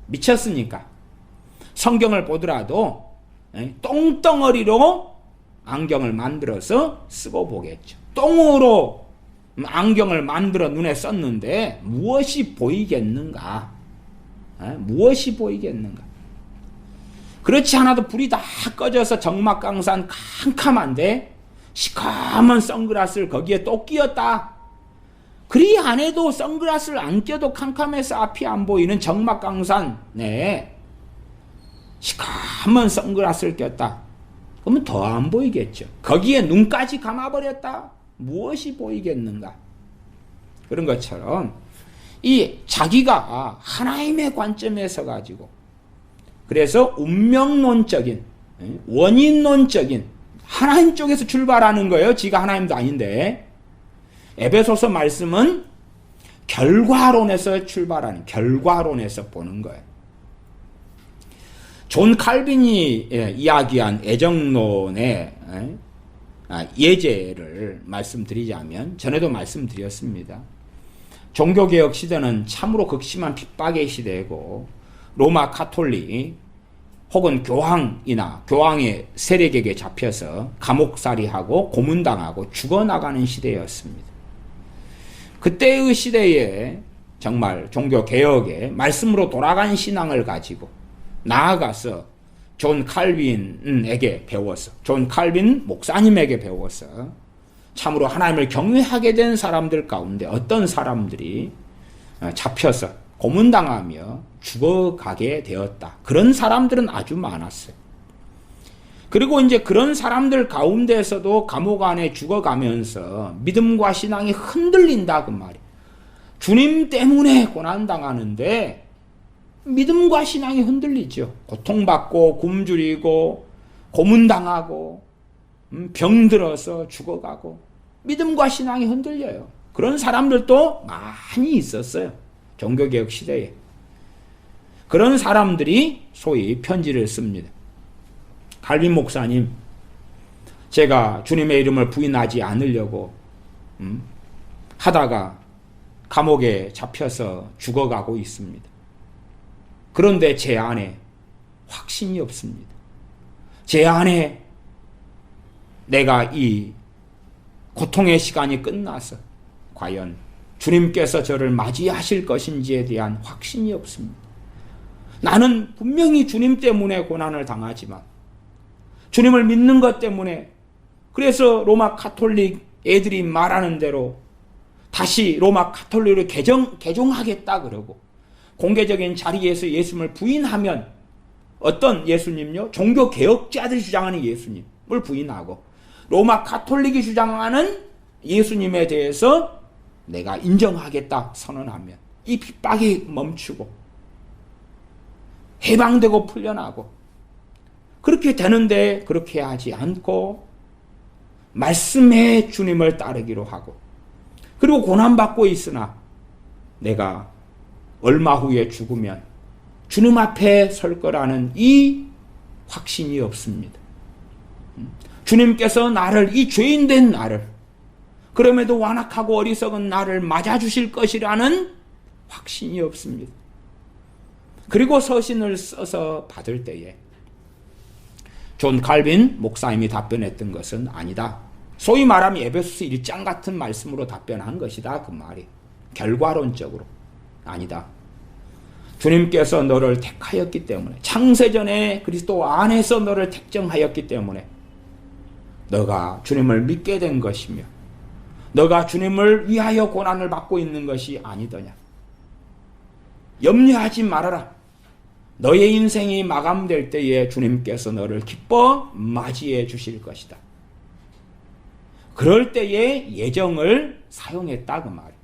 미쳤으니까. 성경을 보더라도 똥덩어리로 안경을 만들어서 쓰고 보겠죠. 똥으로 안경을 만들어 눈에 썼는데 무엇이 보이겠는가? 무엇이 보이겠는가? 그렇지 않아도 불이 다 꺼져서 적막강산 캄캄한데 시커먼 선글라스를 거기에 또 끼웠다. 그리 안에도 선글라스를 안 껴도 캄캄해서 앞이 안 보이는 적막강산에 시커먼 선글라스를 꼈다. 그러면 더 안 보이겠죠. 거기에 눈까지 감아버렸다. 무엇이 보이겠는가? 그런 것처럼 이 자기가 하나님의 관점에서 가지고 그래서 운명론적인 원인론적인 하나님 쪽에서 출발하는 거예요. 지가 하나님도 아닌데 에베소서 말씀은 결과론에서 출발하는 결과론에서 보는 거예요. 존 칼빈이 이야기한 애정론의 예제를 말씀드리자면 전에도 말씀드렸습니다. 종교개혁 시대는 참으로 극심한 핍박의 시대고 로마 가톨릭 혹은 교황의 세력에게 잡혀서 감옥살이하고 고문당하고 죽어나가는 시대였습니다. 그때의 시대에 정말 종교개혁에 말씀으로 돌아간 신앙을 가지고 나아가서 존 칼빈에게 배워서 존 칼빈 목사님에게 배워서 참으로 하나님을 경외하게 된 사람들 가운데 어떤 사람들이 잡혀서 고문당하며 죽어가게 되었다. 그런 사람들은 아주 많았어요. 그리고 이제 그런 사람들 가운데서도 감옥 안에 죽어가면서 믿음과 신앙이 흔들린다 그 말이에요. 주님 때문에 고난당하는데 믿음과 신앙이 흔들리죠. 고통받고 굶주리고 고문당하고 병들어서 죽어가고 믿음과 신앙이 흔들려요. 그런 사람들도 많이 있었어요. 종교개혁 시대에. 그런 사람들이 소위 편지를 씁니다. 칼빈 목사님, 제가 주님의 이름을 부인하지 않으려고 하다가 감옥에 잡혀서 죽어가고 있습니다. 그런데 제 안에 확신이 없습니다. 제 안에 내가 이 고통의 시간이 끝나서 과연 주님께서 저를 맞이하실 것인지에 대한 확신이 없습니다. 나는 분명히 주님 때문에 고난을 당하지만 주님을 믿는 것 때문에 그래서 로마 가톨릭 애들이 말하는 대로 다시 로마 가톨릭으로 개종하겠다 그러고 공개적인 자리에서 예수님을 부인하면 어떤 예수님요? 종교 개혁자들이 주장하는 예수님을 부인하고 로마 가톨릭이 주장하는 예수님에 대해서 내가 인정하겠다 선언하면 이 핍박이 멈추고 해방되고 풀려나고 그렇게 되는데 그렇게 하지 않고 말씀의 주님을 따르기로 하고 그리고 고난받고 있으나 내가 얼마 후에 죽으면 주님 앞에 설 거라는 이 확신이 없습니다. 주님께서 나를, 이 죄인된 나를, 그럼에도 완악하고 어리석은 나를 맞아주실 것이라는 확신이 없습니다. 그리고 서신을 써서 받을 때에 존 칼빈 목사님이 답변했던 것은 아니다. 소위 말하면 에베소서 1장 같은 말씀으로 답변한 것이다. 그 말이. 결과론적으로. 아니다. 주님께서 너를 택하였기 때문에, 창세전에 그리스도 안에서 너를 택정하였기 때문에 너가 주님을 믿게 된 것이며 너가 주님을 위하여 고난을 받고 있는 것이 아니더냐. 염려하지 말아라. 너의 인생이 마감될 때에 주님께서 너를 기뻐 맞이해 주실 것이다. 그럴 때에 예정을 사용했다 그 말이에요.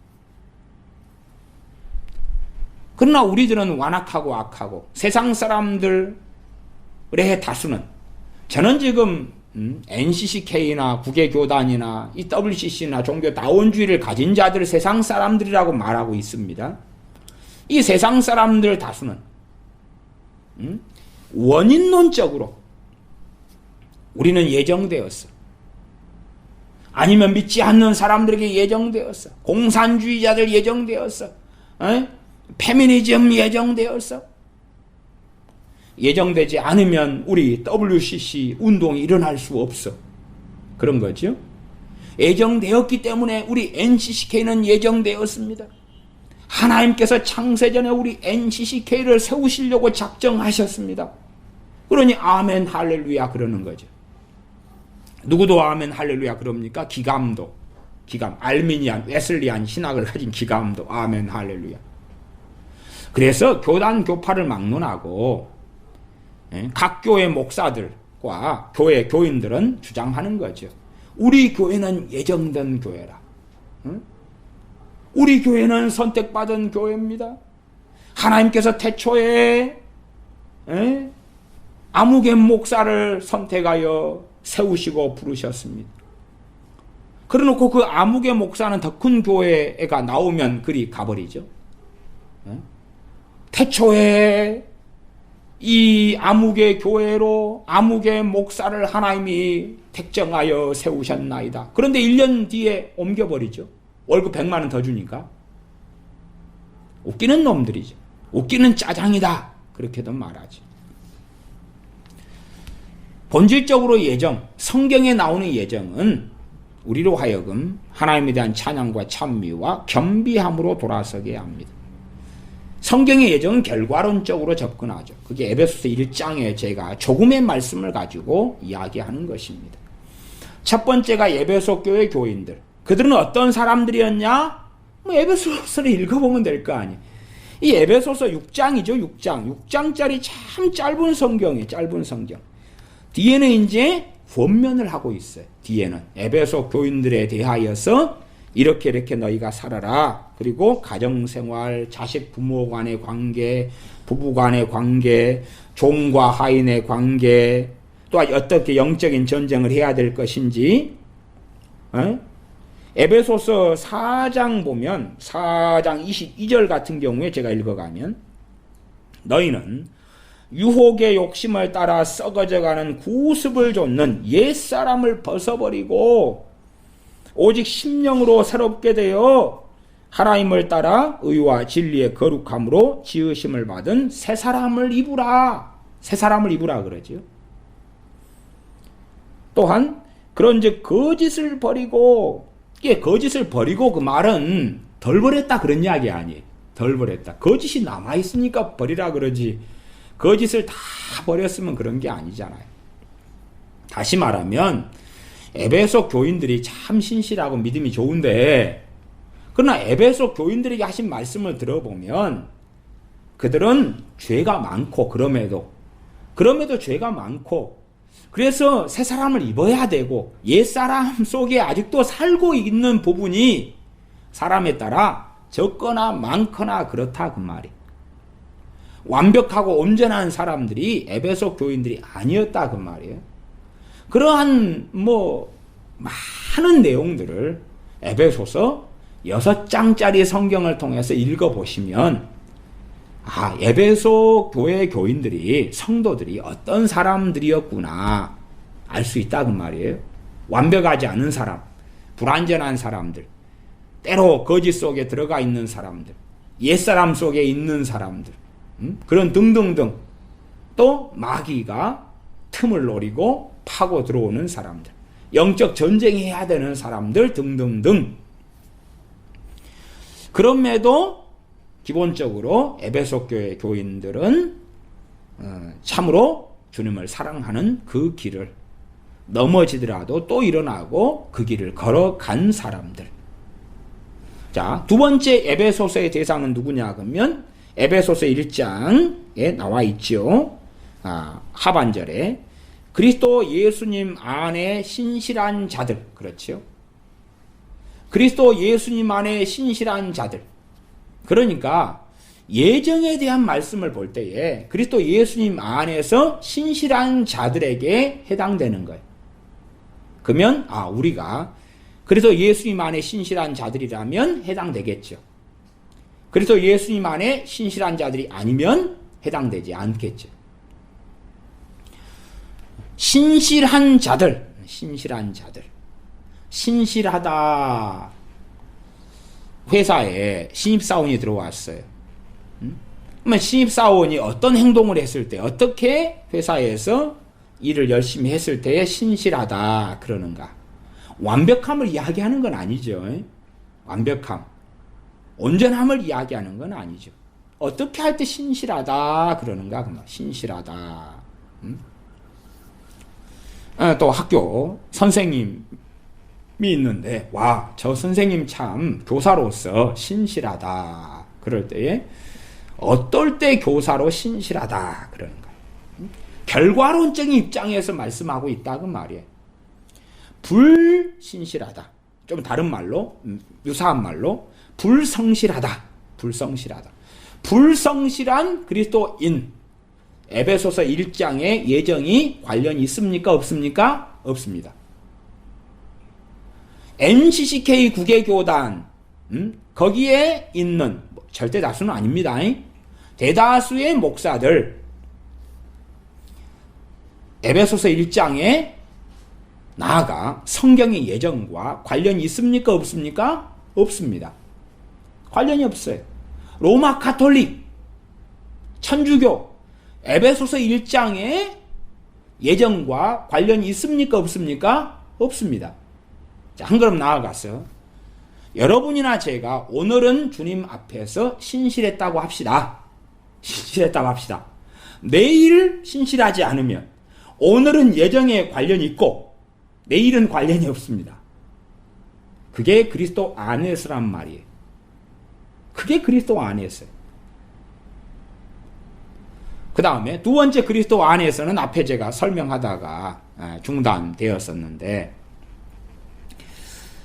그러나 우리들은 완악하고 악하고 세상 사람들의 다수는, 저는 지금 NCCK나 국외교단이나 이 WCC나 종교 다원주의를 가진 자들을 세상 사람들이라고 말하고 있습니다. 이 세상 사람들 다수는 원인론적으로 우리는 예정되었어, 아니면 믿지 않는 사람들에게 예정되었어, 공산주의자들 예정되었어, 페미니즘 예정되었어. 예정되지 않으면 우리 WCC 운동이 일어날 수 없어. 그런 거죠. 예정되었기 때문에 우리 NCCK는 예정되었습니다. 하나님께서 창세전에 우리 NCCK를 세우시려고 작정하셨습니다. 그러니 아멘 할렐루야 그러는 거죠. 누구도 아멘 할렐루야 그럽니까? 기감도, 알미니안, 웨슬리안 신학을 가진 기감도 아멘 할렐루야. 그래서 교단 교파를 막론하고 각 교회 목사들과 교회 교인들은 주장하는 거죠. 우리 교회는 예정된 교회라. 우리 교회는 선택받은 교회입니다. 하나님께서 태초에 아무개 목사를 선택하여 세우시고 부르셨습니다. 그래놓고 그 아무개 목사는 더 큰 교회가 나오면 그리 가버리죠. 태초에 이 아무개 교회로 아무개 목사를 하나님이 택정하여 세우셨나이다. 그런데 1년 뒤에 옮겨버리죠. 월급 100만 원 더 주니까. 웃기는 놈들이죠. 웃기는 짜장이다. 그렇게도 말하지. 본질적으로 예정, 성경에 나오는 예정은 우리로 하여금 하나님에 대한 찬양과 찬미와 겸비함으로 돌아서게 합니다. 성경의 예정은 결과론적으로 접근하죠. 그게 에베소서 1장에 제가 조금의 말씀을 가지고 이야기하는 것입니다. 첫 번째가 에베소 교회 교인들. 그들은 어떤 사람들이었냐? 에베소서를 읽어보면 될 거 아니에요. 이 에베소서 6장이죠. 6장짜리 참 짧은 성경이에요. 짧은 성경. 뒤에는 이제 권면을 하고 있어요. 뒤에는 에베소 교인들에 대하여서 이렇게 너희가 살아라. 그리고 가정생활, 자식 부모 간의 관계, 부부 간의 관계, 종과 하인의 관계, 또 어떻게 영적인 전쟁을 해야 될 것인지. 에베소서 4장 보면 4장 22절 같은 경우에 제가 읽어가면 너희는 유혹의 욕심을 따라 썩어져가는 구습을 좇는 옛사람을 벗어버리고 오직 심령으로 새롭게 되어 하나님을 따라 의와 진리의 거룩함으로 지으심을 받은 새 사람을 입으라. 새 사람을 입으라 그러죠. 또한 그런즉 거짓을 버리고, 이게 거짓을 버리고 그 말은 덜 버렸다 그런 이야기 아니에요. 덜 버렸다. 거짓이 남아있으니까 버리라 그러지. 거짓을 다 버렸으면 그런 게 아니잖아요. 다시 말하면 에베소 교인들이 참 신실하고 믿음이 좋은데, 그러나 에베소 교인들에게 하신 말씀을 들어보면 그들은 죄가 많고, 그럼에도 죄가 많고, 그래서 새 사람을 입어야 되고 옛사람 속에 아직도 살고 있는 부분이 사람에 따라 적거나 많거나 그렇다 그 말이. 완벽하고 온전한 사람들이 에베소 교인들이 아니었다 그 말이에요. 그러한 많은 내용들을 에베소서 6장짜리 성경을 통해서 읽어보시면 에베소 교회 교인들이, 성도들이 어떤 사람들이었구나 알 수 있다 그 말이에요. 완벽하지 않은 사람, 불완전한 사람들, 때로 거짓 속에 들어가 있는 사람들, 옛사람 속에 있는 사람들, 그런 등등등, 또 마귀가 틈을 노리고 파고 들어오는 사람들, 영적 전쟁해야 되는 사람들 등등등. 그럼에도 기본적으로 에베소 교회 교인들은 참으로 주님을 사랑하는 그 길을, 넘어지더라도 또 일어나고 그 길을 걸어간 사람들. 자, 두 번째 에베소서의 대상은 누구냐 그러면 에베소서 1장에 나와 있죠. 하반절에 그리스도 예수님 안에 신실한 자들. 그렇죠. 그리스도 예수님 안에 신실한 자들. 그러니까 예정에 대한 말씀을 볼 때에 그리스도 예수님 안에서 신실한 자들에게 해당되는 거예요. 그러면 우리가 그리스도 예수님 안에 신실한 자들이라면 해당되겠죠. 그리스도 예수님 안에 신실한 자들이 아니면 해당되지 않겠죠. 신실한 자들, 신실하다. 회사에 신입사원이 들어왔어요. 그러면 신입사원이 어떤 행동을 했을 때, 어떻게 회사에서 일을 열심히 했을 때에 신실하다 그러는가? 완벽함을 이야기하는 건 아니죠. 완벽함, 온전함을 이야기하는 건 아니죠. 어떻게 할 때 신실하다 그러는가? 신실하다. 또 학교 선생님이 있는데, 저 선생님 참 교사로서 신실하다. 그럴 때에 어떨 때 교사로 신실하다 그러는가? 결과론적인 입장에서 말씀하고 있다 그 말이에요. 불신실하다. 좀 다른 말로, 유사한 말로 불성실하다. 불성실한 그리스도인. 에베소서 1장의 예정이 관련이 있습니까? 없습니까? 없습니다. NCCK 국외교단, 거기에 있는, 절대 다수는 아닙니다. 대다수의 목사들, 에베소서 1장에 나아가 성경의 예정과 관련이 있습니까? 없습니까? 없습니다. 관련이 없어요. 로마 가톨릭, 천주교, 에베소서 1장에 예정과 관련이 있습니까? 없습니까? 없습니다. 자, 한 걸음 나아가서 여러분이나 제가 오늘은 주님 앞에서 신실했다고 합시다. 내일 신실하지 않으면 오늘은 예정에 관련이 있고 내일은 관련이 없습니다. 그게 그리스도 안에서란 말이에요. 그게 그리스도 안에서요. 그 다음에 두 번째 그리스도 안에서는 앞에 제가 설명하다가 중단되었었는데,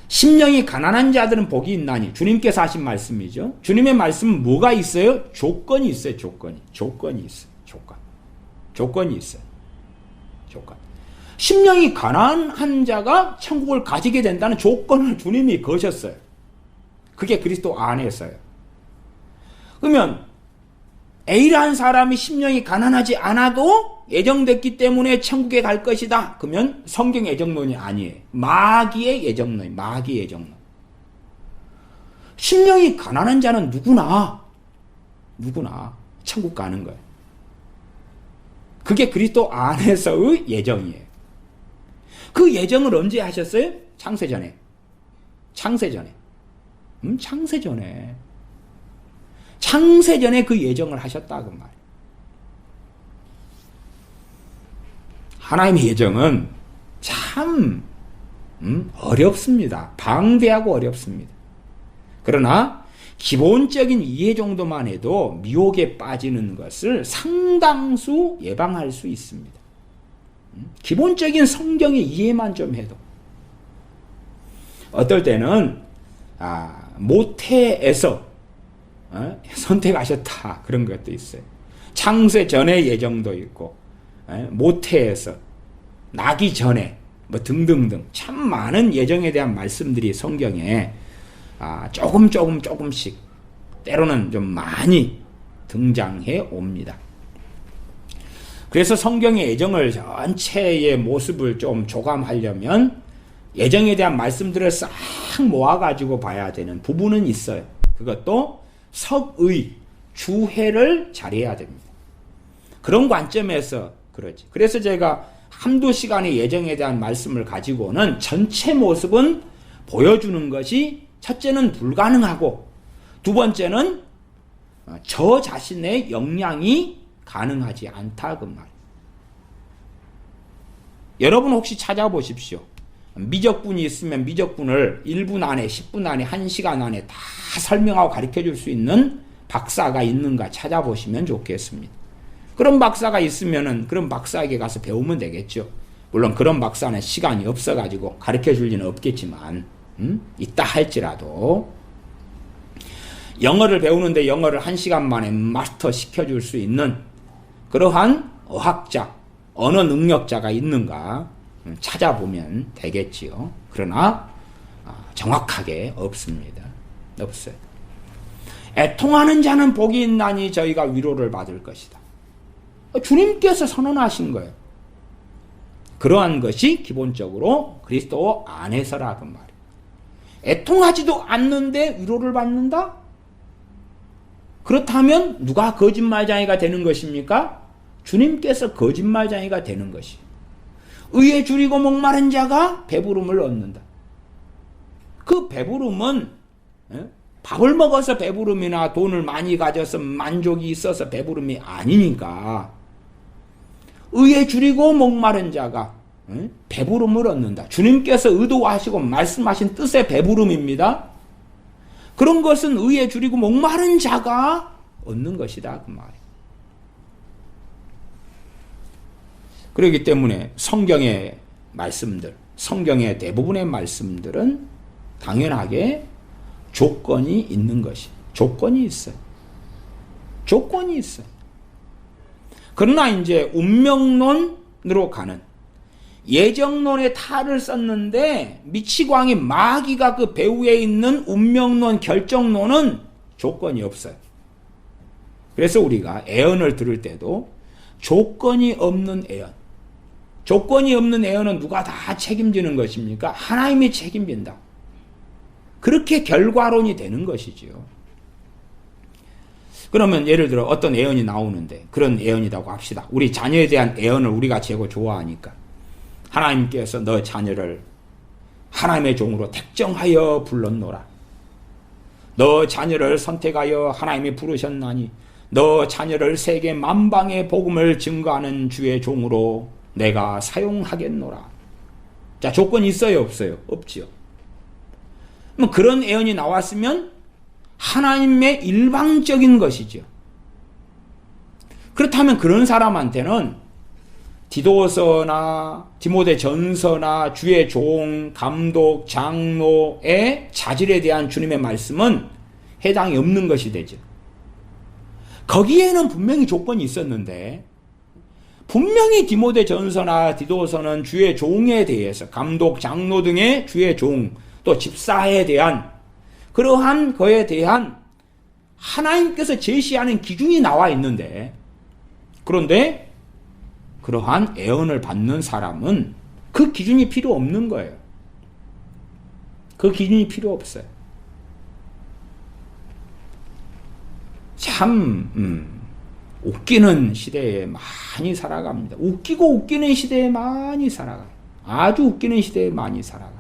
심령이 가난한 자들은 복이 있나니, 주님께서 하신 말씀이죠. 주님의 말씀은 뭐가 있어요? 조건이 있어요. 조건이 있어요. 조건이 있어요. 심령이 가난한 자가 천국을 가지게 된다는 조건을 주님이 거셨어요. 그게 그리스도 안에서요. 그러면 A라는 사람이 심령이 가난하지 않아도 예정됐기 때문에 천국에 갈 것이다. 그러면 성경 예정론이 아니에요. 마귀의 예정론. 심령이 가난한 자는 누구나 천국 가는 거예요. 그게 그리스도 안에서의 예정이에요. 그 예정을 언제 하셨어요? 창세전에. 창세전에 그 예정을 하셨다 그 말. 하나님의 예정은 참 어렵습니다. 방대하고 어렵습니다. 그러나 기본적인 이해 정도만 해도 미혹에 빠지는 것을 상당수 예방할 수 있습니다. 기본적인 성경의 이해만 좀 해도. 어떨 때는 모태에서 선택하셨다 그런 것도 있어요. 창세 전의 예정도 있고, 모태에서 나기 전에 뭐 등등등 참 많은 예정에 대한 말씀들이 성경에 조금씩 때로는 좀 많이 등장해 옵니다. 그래서 성경의 예정을 전체의 모습을 좀 조감하려면 예정에 대한 말씀들을 싹 모아가지고 봐야 되는 부분은 있어요. 그것도 석의, 주회를 잘해야 됩니다. 그런 관점에서 그러지. 그래서 제가 한두 시간의 예정에 대한 말씀을 가지고는 전체 모습은 보여주는 것이 첫째는 불가능하고 두 번째는 저 자신의 역량이 가능하지 않다 그 말이에요. 여러분 혹시 찾아보십시오. 미적분이 있으면 미적분을 1분 안에 10분 안에 1시간 안에 다 설명하고 가르쳐 줄 수 있는 박사가 있는가 찾아보시면 좋겠습니다. 그런 박사가 있으면은 그런 박사에게 가서 배우면 되겠죠. 물론 그런 박사는 시간이 없어가지고 가르쳐 줄 리는 없겠지만 있다 할지라도 영어를 배우는데 영어를 1시간 만에 마스터 시켜줄 수 있는 그러한 어학자, 언어 능력자가 있는가 찾아보면 되겠지요. 그러나 정확하게 없습니다. 없어요. 애통하는 자는 복이 있나니 저희가 위로를 받을 것이다. 주님께서 선언하신 거예요. 그러한 것이 기본적으로 그리스도 안에서라 그 말이에요. 애통하지도 않는데 위로를 받는다? 그렇다면 누가 거짓말쟁이가 되는 것입니까? 주님께서 거짓말쟁이가 되는 것이. 의에 줄이고 목마른 자가 배부름을 얻는다. 그 배부름은 밥을 먹어서 배부름이나 돈을 많이 가져서 만족이 있어서 배부름이 아니니까 의에 줄이고 목마른 자가 배부름을 얻는다. 주님께서 의도하시고 말씀하신 뜻의 배부름입니다. 그런 것은 의에 줄이고 목마른 자가 얻는 것이다 그 말이에요. 그렇기 때문에 성경의 말씀들, 성경의 대부분의 말씀들은 당연하게 조건이 있는 것이 조건이 있어요. 조건이 있어요. 그러나 이제 운명론으로 가는 예정론의 탈을 썼는데 미치광이 마귀가 그 배후에 있는 운명론, 결정론은 조건이 없어요. 그래서 우리가 애언을 들을 때도 조건이 없는 애언. 조건이 없는 애언은 누가 다 책임지는 것입니까? 하나님이 책임진다. 그렇게 결과론이 되는 것이지요. 그러면 예를 들어 어떤 애언이 나오는데 그런 애언이라고 합시다. 우리 자녀에 대한 애언을 우리가 최고 좋아하니까 하나님께서 너 자녀를 하나님의 종으로 택정하여 불렀노라. 너 자녀를 선택하여 하나님이 부르셨나니 너 자녀를 세계 만방의 복음을 증거하는 주의 종으로 내가 사용하겠노라. 자, 조건이 있어요, 없어요? 없지요. 그런 애언이 나왔으면 하나님의 일방적인 것이죠. 그렇다면 그런 사람한테는 디도서나 디모데전서나 주의 종, 감독, 장로의 자질에 대한 주님의 말씀은 해당이 없는 것이 되죠. 거기에는 분명히 조건이 있었는데 분명히 디모데전서나 디도서는 주의 종에 대해서 감독, 장로 등의 주의 종, 또 집사에 대한 그러한 거에 대한 하나님께서 제시하는 기준이 나와 있는데 그런데 그러한 애언을 받는 사람은 그 기준이 필요 없는 거예요. 그 기준이 필요 없어요. 참 웃기는 시대에 많이 살아갑니다. 웃기고 웃기는 시대에 많이 살아가요. 아주 웃기는 시대에 많이 살아가요.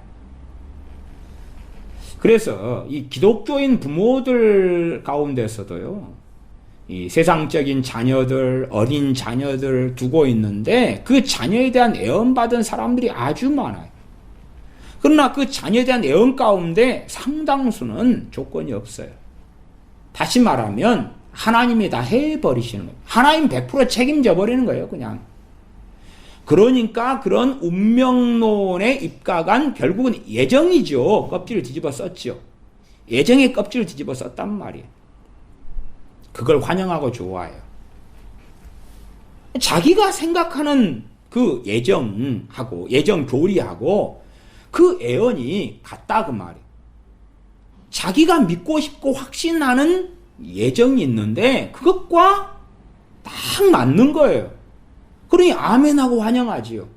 그래서 이 기독교인 부모들 가운데서도요, 이 세상적인 자녀들, 어린 자녀들 두고 있는데 그 자녀에 대한 애언받은 사람들이 아주 많아요. 그러나 그 자녀에 대한 애언 가운데 상당수는 조건이 없어요. 다시 말하면 하나님이 다 해버리시는 거예요. 하나님 100% 책임져 버리는 거예요, 그냥. 그러니까 그런 운명론에 입각한 결국은 예정이죠. 껍질을 뒤집어 썼죠. 예정의 껍질을 뒤집어 썼단 말이에요. 그걸 환영하고 좋아해요. 자기가 생각하는 그 예정하고 예정 교리하고 그 애언이 같다 그 말이에요. 자기가 믿고 싶고 확신하는 예정이 있는데 그것과 딱 맞는 거예요. 그러니 아멘하고 환영하지요.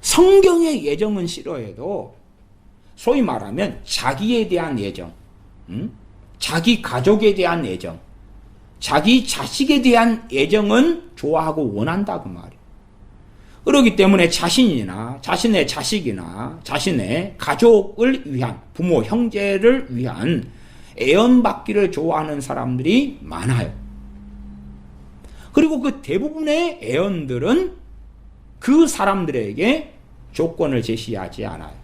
성경의 예정은 싫어해도 소위 말하면 자기에 대한 예정, 자기 가족에 대한 예정, 자기 자식에 대한 예정은 좋아하고 원한다 그 말이에요. 그렇기 때문에 자신이나 자신의 자식이나 자신의 가족을 위한 부모, 형제를 위한 애언받기를 좋아하는 사람들이 많아요. 그리고 그 대부분의 애언들은 그 사람들에게 조건을 제시하지 않아요.